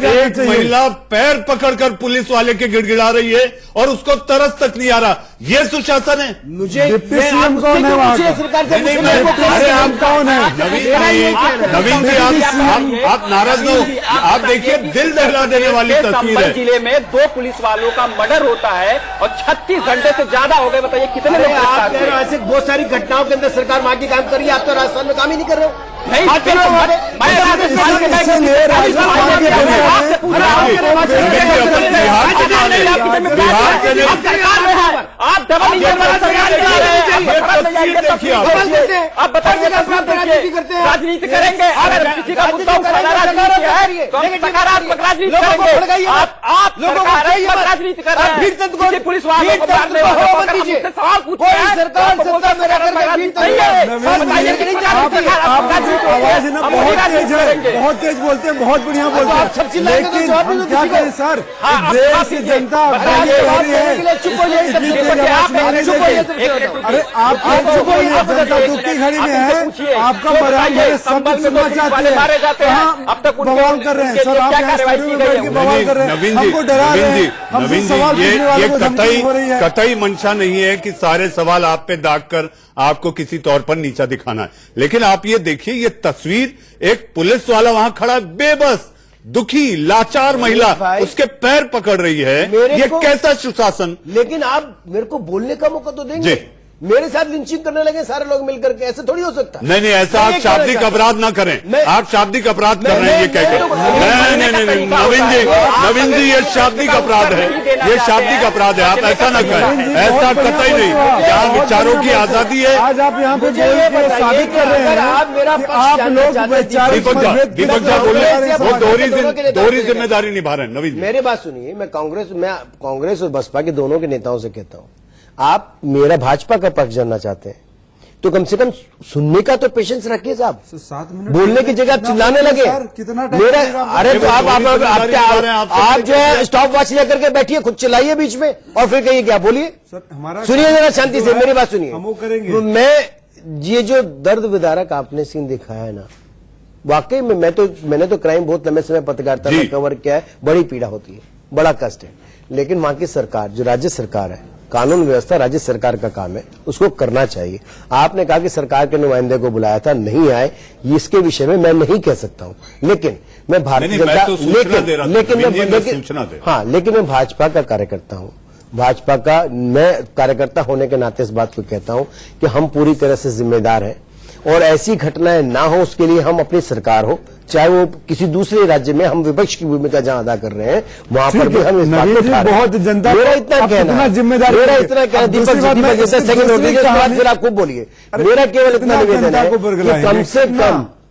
एक महिला पैर पकड़कर पुलिस वाले के गिड़गिड़ा रही है और उसको तरस तक नहीं आ रहा। ये सुशासन है? मुझे सीएम कौन है वहाँ का? अरे आप कौन है? नवीन जी, आप नाराज न हो। आप देखिए, दिल दहला देने वाली तस्वीर है। जिले में 2 पुलिस वालों का मर्डर होता है और 36 घंटे से ज्यादा हो गए। बताइए कितने लोग गिरफ्तार हुए? ऐसे बहुत सारी घटनाओं के अंदर सरकार माँ की काम कर रही है, आप तो राजस्थान में काम ही नहीं कर रहे हो। नहीं, आप डबल बताइए, राजनीति करेंगे। अगर किसी का मुद्दा उठाना राजनीति है तो हम सकारात्मक राजनीति करेंगे। आप राजनीति कर रहे हैं, पुलिस वालों को मारने वालों से सवाल पूछ रहे हैं। सरकार आवाज है ना बहुत तेज बोलते हैं, बहुत बढ़िया बोलते हैं, लेकिन हम क्या करें सर, देश की जनता अरे आप जनता दुख की घड़ी में है, आपका बराबर सब सुनना चाहते हैं, अब तक बवाल कर रहे हैं सर, आप बवाल कर रहे हैं, हमको डरा रहे हैं, हमसे सवाल पूछने वालों को धमकी हो रही है। कतई मंशा नहीं है कि सारे सवाल आप पे दाग कर आपको किसी तौर पर नीचा दिखाना है, लेकिन आप ये देखिए, ये तस्वीर, एक पुलिस वाला वहां खड़ा बेबस, दुखी, लाचार महिला उसके पैर पकड़ रही है। ये कैसा सुशासन? लेकिन आप मेरे को बोलने का मौका तो देंगे। मेरे साथ लिंचिंग करने लगे सारे लोग मिलकर के, ऐसे थोड़ी हो सकता। नहीं, ऐसा आप शाब्दिक अपराध ना करें, आप शाब्दिक अपराध कर रहे हैं ये कहकर। नहीं, नवीन जी, ये शाब्दिक अपराध है, ये शाब्दिक अपराध है, आप ऐसा ना करें, ऐसा कतई नहीं। यहाँ विचारों की आजादी है। आज आप यहाँ पे साबित कर रहे हैं आप लोग दीपक झा बोले, वो दोहरी जिम्मेदारी निभा रहे हैं। नवीन, मेरी बात सुनिए, मैं कांग्रेस और बसपा के दोनों के नेताओं से कहता हूँ, आप मेरा भाजपा का पक्ष जानना चाहते हैं तो कम से कम सुनने का तो पेशेंस रखिए साहब। 7 मिनट बोलने की जगह आप चिल्लाने लगे। कितना मेरा अरे तो आप जो है स्टॉप वॉच लेकर के बैठिए, खुद चिल्लाइए बीच में और फिर कहिए क्या बोलिए। सुनिए जरा शांति से, मेरी बात सुनिए। हम वो करेंगे। मैं ये जो दर्द विदारक आपने सीन दिखाया है ना, वाकई में मैंने तो क्राइम बहुत लंबे समय पत्रकारिता में कवर किया है, बड़ी पीड़ा होती है, बड़ा कष्ट है। लेकिन वहां की सरकार, जो राज्य सरकार है, कानून व्यवस्था राज्य सरकार का काम है, उसको करना चाहिए। आपने कहा कि सरकार के नुमाइंदे को बुलाया था, नहीं आए, इसके विषय में मैं नहीं कह सकता हूं। लेकिन मैं भारतीय जनता लेकिन मैं भाजपा का कार्यकर्ता हूं। भाजपा का मैं कार्यकर्ता होने के नाते इस बात को कहता हूं कि हम पूरी तरह से जिम्मेदार हैं और ऐसी घटनाएं ना हो उसके लिए हम अपनी सरकार हो, चाहे वो किसी दूसरे राज्य में हम विपक्ष की भूमिका जहां अदा कर रहे हैं वहां पर भी हम इस बात को उठा रहे हैं। बहुत जनता मेरा इतना कहना है, मेरा इतना कहना, दीपक सेकंड होगी के बाद फिर आप खूब बोलिए। मेरा केवल इतना निवेदन है कि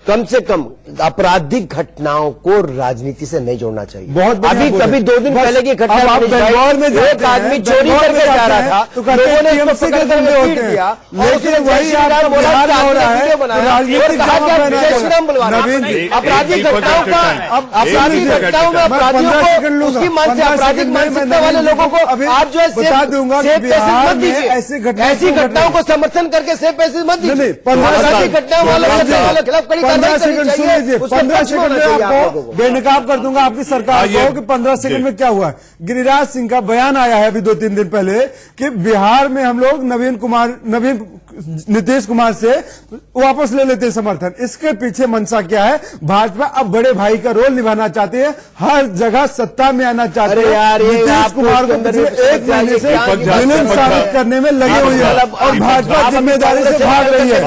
कम से कम आपराधिक घटनाओं को राजनीति से नहीं जोड़ना चाहिए। बहुत अभी कभी 2 दिन पहले की घटना एक आदमी चोरी करके जा रहा था, तो लोगों ने इसको पकड़ कर पीट दिया, लेकिन वही आपका बिहार में हो रहा है, राजनीतिक आपराधिक घटनाओं का, आपराधिक घटनाओं में अपराधियों को, उसकी मन से आपराधिक मानसिकता वाले लोगों को आप जो है बता दूंगा कि बिहार में ऐसी घटनाओं को समर्थन करके सेफ पैसेज मत दीजिए। आपराधिक घटनाओं वालों के खिलाफ कड़ी 15 सेकंड सुन लीजिए, 15 सेकंड में आपको बेनकाब कर दूंगा आपकी सरकार को कि 15 सेकंड में क्या हुआ। गिरिराज सिंह का बयान आया है अभी 2-3 दिन पहले कि बिहार में हम लोग नीतीश कुमार से वापस ले लेते समर्थन। इसके पीछे मंशा क्या है? भाजपा अब बड़े भाई का रोल निभाना चाहती है, हर जगह सत्ता में आना चाहती है। नीतीश कुमार को पिछले 1 महीने से विलेन साबित करने में लगी हुई है और भाजपा जिम्मेदारी से भाग रही है।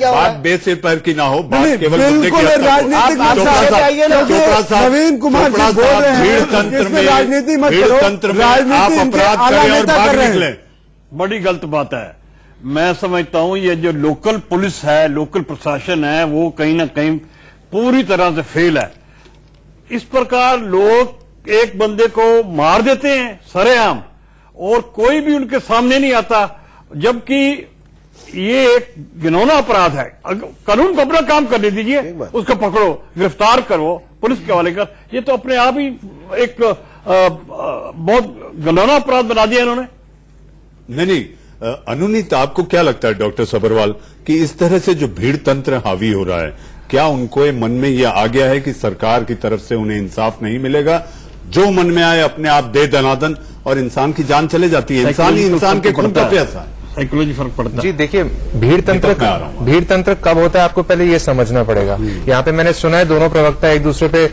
बात बेसिर पर की ना हो, बात केवल बिल्कुल राजनीतिक नवीन कुमार जी बोल रहे हैं इसमें राजनीति मत करो, राजनीति इनके आला नेता कर रहे हैं। बड़ी गलत बात है। मैं समझता हूं ये जो लोकल पुलिस है, लोकल प्रशासन है, वो कहीं ना कहीं पूरी तरह से फेल है। इस प्रकार लोग एक बंदे को मार देते हैं सरेआम और कोई भी उनके सामने नहीं आता, जबकि ये एक घिनौना अपराध है। कानून को अपना काम करने दीजिए, उसको पकड़ो, गिरफ्तार करो, पुलिस के हवाले कर। ये तो अपने आप ही एक बहुत घिनौना अपराध बना दिया इन्होंने। नहीं, अनुनीत आपको क्या लगता है डॉक्टर सबरवाल कि इस तरह से जो भीड़ तंत्र हावी हो रहा है, क्या उनको मन में यह आ गया है कि सरकार की तरफ से उन्हें इंसाफ नहीं मिलेगा, जो मन में आए अपने आप दे दनादन और इंसान की जान चले जाती है? इंसान ही इंसान के खून का प्यासा है, साइकोलॉजी फर्क पड़ता है। जी देखिए, भीड़ तंत्र कब होता है आपको पहले ये समझना पड़ेगा। यहाँ पे मैंने सुना है दोनों प्रवक्ता एक दूसरे पे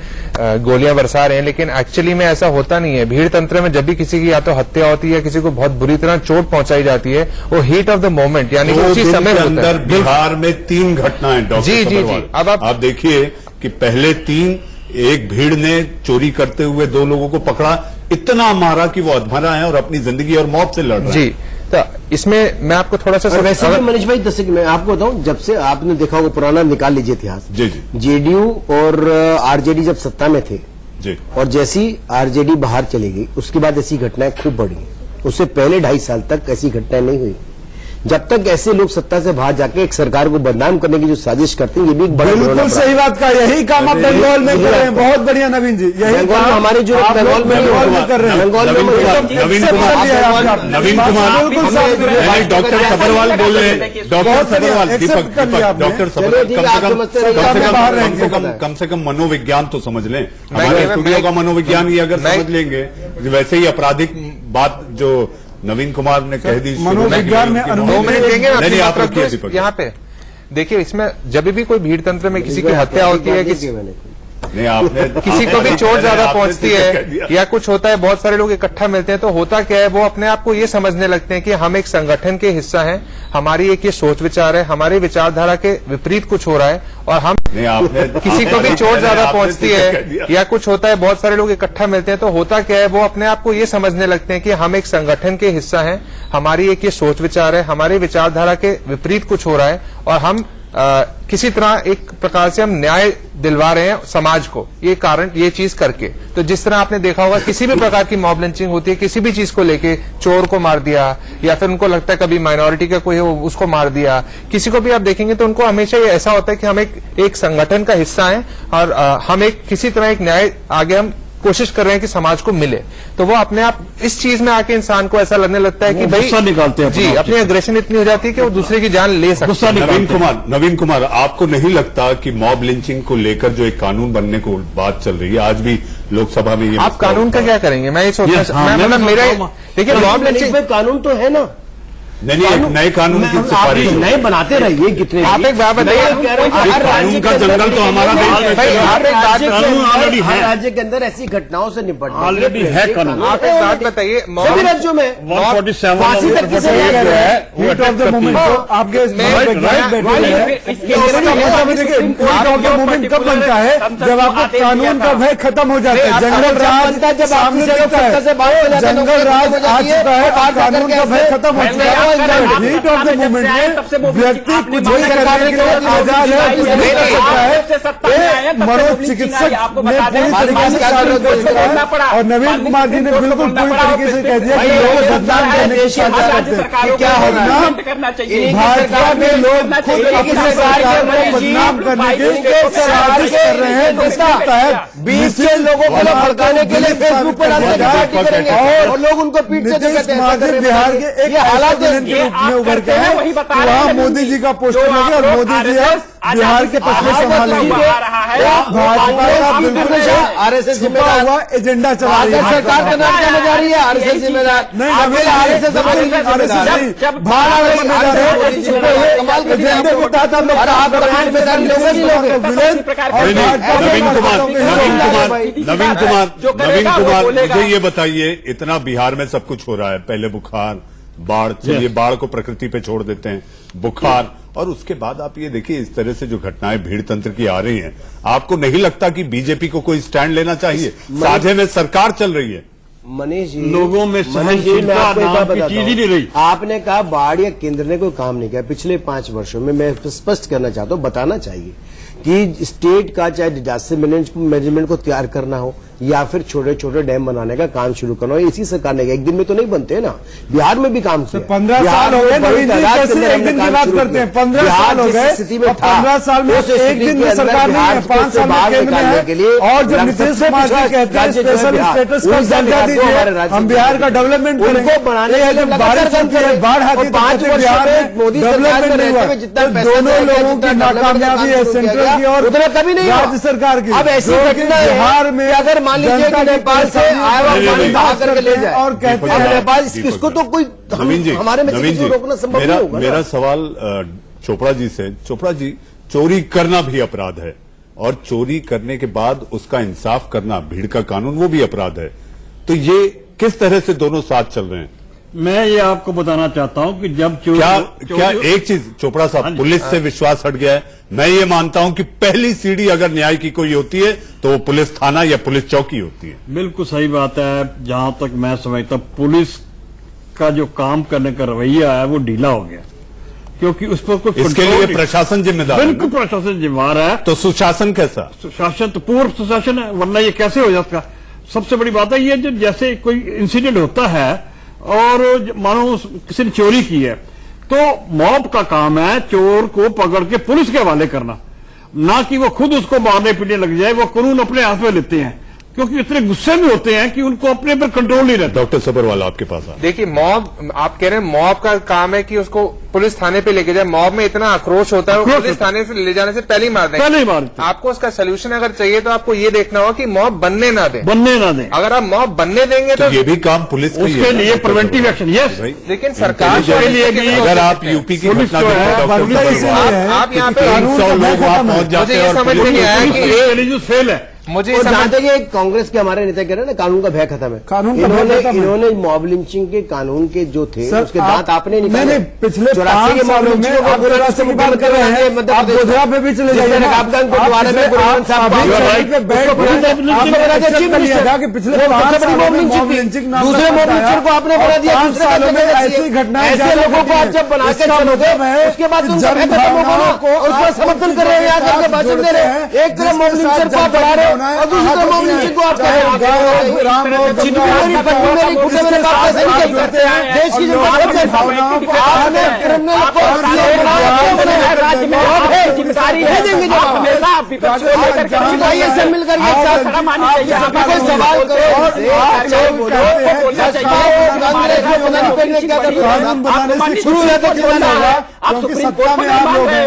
गोलियां बरसा रहे हैं, लेकिन एक्चुअली में ऐसा होता नहीं है। भीड़ तंत्र में जब भी किसी की या तो हत्या होती है, किसी को बहुत बुरी तरह चोट पहुंचाई जाती है, वो हीट ऑफ द मोमेंट यानी कि उसी समय अंदर बिहार में 3 घटनाएं डॉक्टर सबरवाल, अब आप देखिए कि पहले 3, एक भीड़ ने चोरी करते हुए 2 लोगों को पकड़ा, इतना मारा कि वो अधमरा है और अपनी जिंदगी और मौत से लड़ रहे हैं। तो इसमें मैं आपको थोड़ा सा वैसे भी मनीष भाई, जैसे कि मैं आपको बताऊं, जब से आपने देखा होगा पुराना निकाल लीजिए इतिहास, जेडीयू और आरजेडी जब सत्ता में थे और जैसी आरजेडी बाहर चली गई उसके बाद ऐसी घटनाएं खूब बढ़ी। उससे पहले 2.5 साल तक ऐसी घटनाएं नहीं हुई। जब तक ऐसे लोग सत्ता से बाहर जाके एक सरकार को बदनाम करने की जो साजिश करते हैं, ये भी एक बड़ा बिल्कुल सही बात का, यही काम आप बंगाल में कर रहे हैं। बहुत बढ़िया नवीन जी, यही काम हमारे जो बंगाल में कर रहे हैं। नवीन कुमार डॉक्टर सबरवाल बोल रहे हैं, डॉक्टर सबरवाल, डॉक्टर सबरवाल कम से कम मनोविज्ञान तो समझ लें, हमारे स्टूडियो का मनोविज्ञान ही अगर समझ लेंगे, वैसे ही आपराधिक बात जो नवीन कुमार ने कह दी, मनोविज्ञान में 2 मिनट देंगे यहाँ पे। देखिए, इसमें जब भी कोई भीड़ तंत्र में किसी की हत्या होती है, किसी को भी चोट ज्यादा पहुंचती है या कुछ होता है, बहुत सारे लोग इकट्ठा मिलते हैं, तो होता क्या है, वो अपने आप को ये समझने लगते हैं कि हम एक संगठन के हिस्सा हैं, हमारी एक ये सोच विचार है, हमारी विचारधारा के विपरीत कुछ हो रहा है और हम किसी को भी चोट ज्यादा पहुंचती है या कुछ होता है, बहुत सारे लोग इकट्ठा मिलते हैं, तो होता क्या है, वो अपने आप को ये समझने लगते हैं कि हम एक संगठन के हिस्सा हैं, हमारी एक ये सोच विचार है, हमारी विचारधारा के विपरीत कुछ हो रहा है और हम किसी तरह एक प्रकार से हम न्याय दिलवा रहे हैं समाज को, ये कारण ये चीज करके। तो जिस तरह आपने देखा होगा किसी भी प्रकार की मॉब लिंचिंग होती है, किसी भी चीज को लेके, चोर को मार दिया या फिर उनको लगता है कभी माइनॉरिटी का कोई हो उसको मार दिया, किसी को भी आप देखेंगे तो उनको हमेशा ये ऐसा होता है कि हम एक संगठन का हिस्सा हैं और हम एक किसी तरह एक न्याय आगे हम कोशिश कर रहे हैं कि समाज को मिले। तो वो अपने आप इस चीज में आके इंसान को ऐसा लगने लगता है कि भाई निकालते हैं जी, अपनी एग्रेशन इतनी हो जाती है कि वो दूसरे की जान ले सकते हैं। नवीन कुमार, आपको नहीं लगता कि मॉब लिंचिंग को लेकर जो एक कानून बनने को बात चल रही है, आज भी लोकसभा में ये आप कानून का क्या करेंगे? मैं ये सोचता मतलब मेरा देखिए मॉब लिंचिंग कानून तो है ना, नहीं नए कानून की सिफारिश नए बनाते रहिए कितने आप एक बात बताइए, कानून का जंगल तो हमारा ऑलरेडी है, राज्य के अंदर ऐसी घटनाओं से निपटना ऑलरेडी है कानून। आप एक बात बताइए, सभी राज्यों में 147 फांसी तक किसे हीट ऑफ द मोमेंट आपके मूवमेंट कब बनता है? जब आपको कानून का भय खत्म हो जाता है, जंगल राज सामने चलता है, जंगल राज आ चुका है और कानून का भय खत्म हो चुका है। हीट ऑफ द मूवमेंट में व्यक्ति कुछ भी करने के लिए आजाद है, कुछ नहीं कर सकता है। मनोचिकित्सक ने पूरी तरीके से कार्य कर चुका है और नवीन कुमार जी ने बिल्कुल पूरी तरीके से कह दिया कि लोग बदनाम करने की साझा करते हैं। क्या होगा? भाजपा के लोग खुद अपनी सरकार को बदनाम करने की साजिश कर रहे हैं, जिसके तहत 20 लोगों को भड़काने के लिए फेसबुक पर पार्टी करेंगे और लोग उनको पीट से बिहार के एक हालात के रूप में उभर के हैं, वहाँ मोदी जी का पोस्टर लगे और मोदी जी बिहार के पसले संभालेंगे। भाजपा का बिल्कुल आरएसएस छुपा हुआ एजेंडा चला रही है सरकार का नाम क्या जा रही है? आरएसएस जिम्मेदार नहीं, आरएसएस एजेंडे के तहत नवीन कुमार मुझे ये बताइए, इतना बिहार में सब कुछ हो रहा है, पहले बुखार, बाढ़, चलिए बाढ़ को प्रकृति पे छोड़ देते हैं, बुखार, और उसके बाद आप ये देखिए इस तरह से जो घटनाएं भीड़ तंत्र की आ रही हैं, आपको नहीं लगता कि बीजेपी को कोई स्टैंड लेना चाहिए? साझे में सरकार चल रही है। मनीष जी, लोगों में सहनशीलता नाम की चीज ही नहीं रही। आपने कहा बाढ़ या केंद्र ने कोई काम नहीं किया पिछले 5 वर्षों में। मैं स्पष्ट करना चाहता हूं, बताना चाहिए कि स्टेट का चाहे डिजास्टर मैनेजमेंट को तैयार करना हो या फिर छोटे छोटे डैम बनाने का काम शुरू करना हो, इसी सरकार ने एक दिन में तो नहीं बनते ना। बिहार में भी काम किया, 15 साल हो गए। नवीन जी कैसे एक दिन की बात करते हैं? 15 साल हो गए, 15 साल में एक दिन में सरकार नहीं है, 5 साल में केंद्र में है। और जब नीतीश कुमार जी कहते हैं स्पेशल स्टेटस का दर्जा दीजिए, हम बिहार का डेवलपमेंट करेंगे, बारिश होती है, बाढ़ आती है, 5 बिहार में डेवलपमेंट नहीं हुआ। दोनों लोगों की नाकामयाबी है, सेंट्रल की और राज्य सरकार की। अब ऐसी घटना बिहार में अगर मान लीजिए कि नेपाल से आया हुआ पानी बहा करके ले जाए और कहते हैं नेपाल, इसको तो कोई हमारे में से किसी रोकना संभव नहीं होगा। मेरा सवाल चोपड़ा जी से, चोपड़ा जी, चोरी करना भी अपराध है और चोरी करने के बाद उसका इंसाफ करना, भीड़ का कानून, वो भी अपराध है। तो ये किस तरह से दोनों साथ चल रहे हैं? मैं ये आपको बताना चाहता हूं कि जब क्या एक चीज चोपड़ा साहब, पुलिस से विश्वास हट गया है। मैं ये मानता हूं कि पहली सीढ़ी अगर न्याय की कोई होती है तो वो पुलिस थाना या पुलिस चौकी होती है। बिल्कुल सही बात है। जहां तक मैं समझता हूं पुलिस का जो काम करने का रवैया है वो ढीला हो गया, क्योंकि उस पर कोई इसके लिए प्रशासन जिम्मेदार है। बिल्कुल प्रशासन जिम्मेदार है। तो सुशासन कैसा? सुशासन तो पूर्व सुशासन है, वरना ये कैसे हो जाता? सबसे बड़ी बात है ये, जो जैसे कोई इंसिडेंट होता है और मानो किसी ने चोरी की है तो मॉब का काम है चोर को पकड़ के पुलिस के हवाले करना, ना कि वो खुद उसको मारने पीटने लग जाए। वो कानून अपने हाथ में लेते हैं क्योंकि इतने गुस्से में होते हैं कि उनको अपने पर कंट्रोल नहीं रहता। डॉक्टर सबरवाल आपके पास आ। देखिए, मॉब, आप कह रहे हैं मॉब का काम है कि उसको पुलिस थाने पे लेके जाए। मॉब में इतना आक्रोश होता है, वो पुलिस थाने से ले जाने से पहले ही मार देंगे। आपको उसका सोल्यूशन अगर चाहिए तो आपको ये देखना होगा कि मॉब बनने ना दें। अगर आप मॉब बनने देंगे तो ये भी काम पुलिस का उसके लिए प्रिवेंटिव एक्शन। यस, लेकिन सरकार के लिए भी अगर आप यूपी की घटना आप यहाँ पे लोग वहां पहुंच जाते हैं और समझ नहीं आया कि फेल है मुझे और जहां तक ये कांग्रेस के हमारे नेता कह रहे हैं ना कानून का भय खत्म है, कानून का भय खत्म है। इन्होंने मॉब लिंचिंग के कानून के जो थे उसके दांत आपने निकाले। मैंने पिछले 84 के मॉब लिंचिंग को आप रास्ते की बात कर रहे हैं, आप गोधरा पे भी चले जाइए ना, आपका गुरुद्वारे में गुरुनानक साहब पिछले 5 सालों में मॉब लिंचिंग दूसरे मॉब लिंचर को आपने बना दिया। 5 सालों में ऐसी घटनाएं ऐसे लोगों को आप जब बना के चलोगे उसके बाद उनका खत्म होगा ना, उसका समर्थन कर रहे हैं, यहाँ करके भाषण दे रहे हैं। एक तरफ मॉब लिंचर को आप बढ़ा रहे हो और दूसरी तरफ मॉब लिंचिंग को आप कह रहे हो। देश की जनता आपने क्रिमिनल को राज्य में जिम्मेदारी है, हमेशा विपक्ष को लेकर से मिलकर एक साथ खड़ा माननी चाहिए। कोई सवाल करो, शुरू है तो क्यों ना होगा? आप सुप्रीम कोर्ट में आप लोग हैं,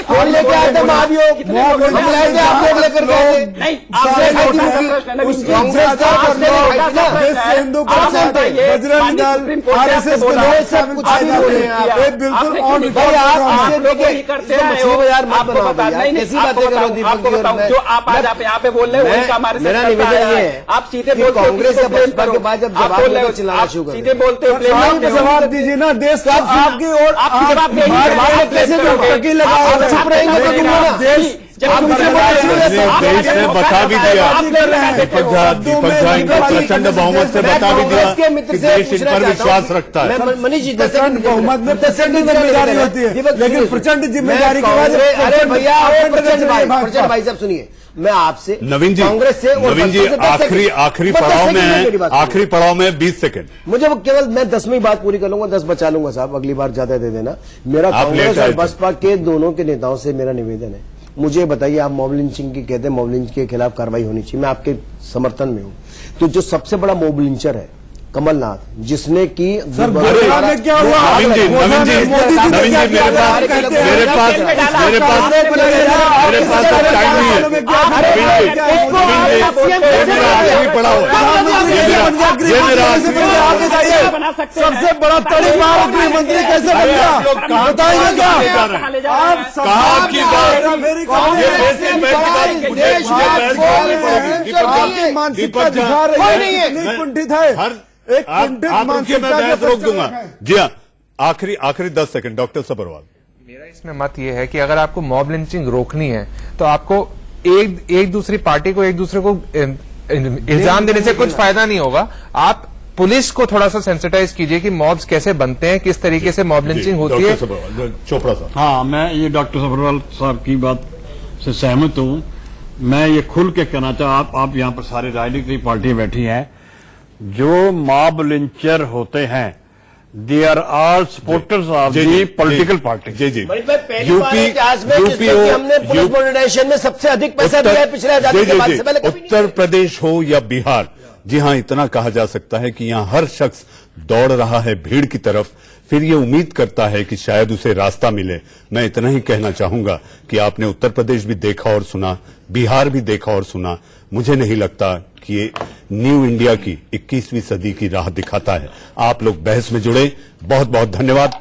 कौन लेके आए थे महाभियोग? आप लोग लेकर गए थे। हिंदू बजरंग दल RSS के लोग सब कुछ बिल्कुल ऑन जो आप आज आप यहाँ पे बोल रहे हो उनका हमारे मेरा निवेदन ये है, आप सीधे बोलते कांग्रेस से बसपा के बाद जब जवाब देना चलाना शुरू कर सीधे बोलते हो जवाब दीजिए ना, देश का आपकी ओर आप जवाब कैसे वकील लगा चुप रहेंगे तो दूंगा ना। देश देश ने बता भी दिया, दीपक झा इनको प्रचंड बहुमत से बता भी दिया कि देश इन पर विश्वास रखता है। मनीष जी प्रचंड बहुमत में प्रचंड जिम्मेदारी होती है, लेकिन प्रचंड जिम्मेदारी के बाद अरे भैया प्रचंड भाई साहब सुनिए, मैं आपसे नवीन जी, कांग्रेस से नवीन जी आखिरी पड़ाव में है, आखिरी पड़ाव में 20 सेकंड। मुझे केवल मैं 10वीं बात पूरी कर लूंगा, 10 बचा लूंगा साहब, अगली बार ज्यादा दे देना। मेरा कांग्रेस और बसपा के दोनों के नेताओं से मेरा निवेदन है, मुझे बताइए, आप मॉब लिंचिंग की कहते हैं, मॉब लिंचिंग के खिलाफ कार्रवाई होनी चाहिए, मैं आपके समर्थन में हूं। तो जो सबसे बड़ा मॉब लिंचर है कमलनाथ, जिसने की क्या हुआ? नवीन जी मेरे पास टाइम नहीं है। आखिरी पड़ाव ये मेरा सबसे बड़ा तड़ीमार गृहमंत्री कैसे बन गया बताइए क्या? आप कहा की मानसिकता दिखा रही है, कुंठित है, एक कुंठित मानसिकता मैं रोक दूंगा। जी हाँ, आखिरी 10 सेकंड डॉक्टर सबरवाल। मेरा इसमें मत ये है कि अगर आपको मॉब लिंचिंग रोकनी है तो आपको एक दूसरी पार्टी को, एक दूसरे को इल्जाम देने से कुछ फायदा नहीं होगा। आप पुलिस को थोड़ा सा सेंसिटाइज कीजिए कि मॉब्स कैसे बनते हैं, किस तरीके से मॉब लिंचिंग होती है। चोपड़ा साहब। हाँ, मैं ये डॉक्टर सबरवाल साहब की बात से सहमत हूँ। मैं ये खुल के कहना चाहता, आप यहाँ पर सारी राजनीतिक पार्टियां बैठी हैं, जो मॉब लिंचर होते हैं they are all supporters of the political party. जी हमने पुलिस मॉडर्नाइजेशन में सबसे अधिक पैसा दिया है पिछले आजादी के बाद से पहले। उत्तर प्रदेश हो या बिहार, जी हाँ, इतना कहा जा सकता है कि यहाँ हर शख्स दौड़ रहा है भीड़ की तरफ, फिर ये उम्मीद करता है कि शायद उसे रास्ता मिले। मैं इतना ही कहना चाहूंगा कि आपने उत्तर प्रदेश भी देखा और सुना, बिहार भी देखा और सुना। मुझे नहीं लगता कि ये न्यू इंडिया की 21वीं सदी की राह दिखाता है। आप लोग बहस में जुड़े, बहुत बहुत धन्यवाद।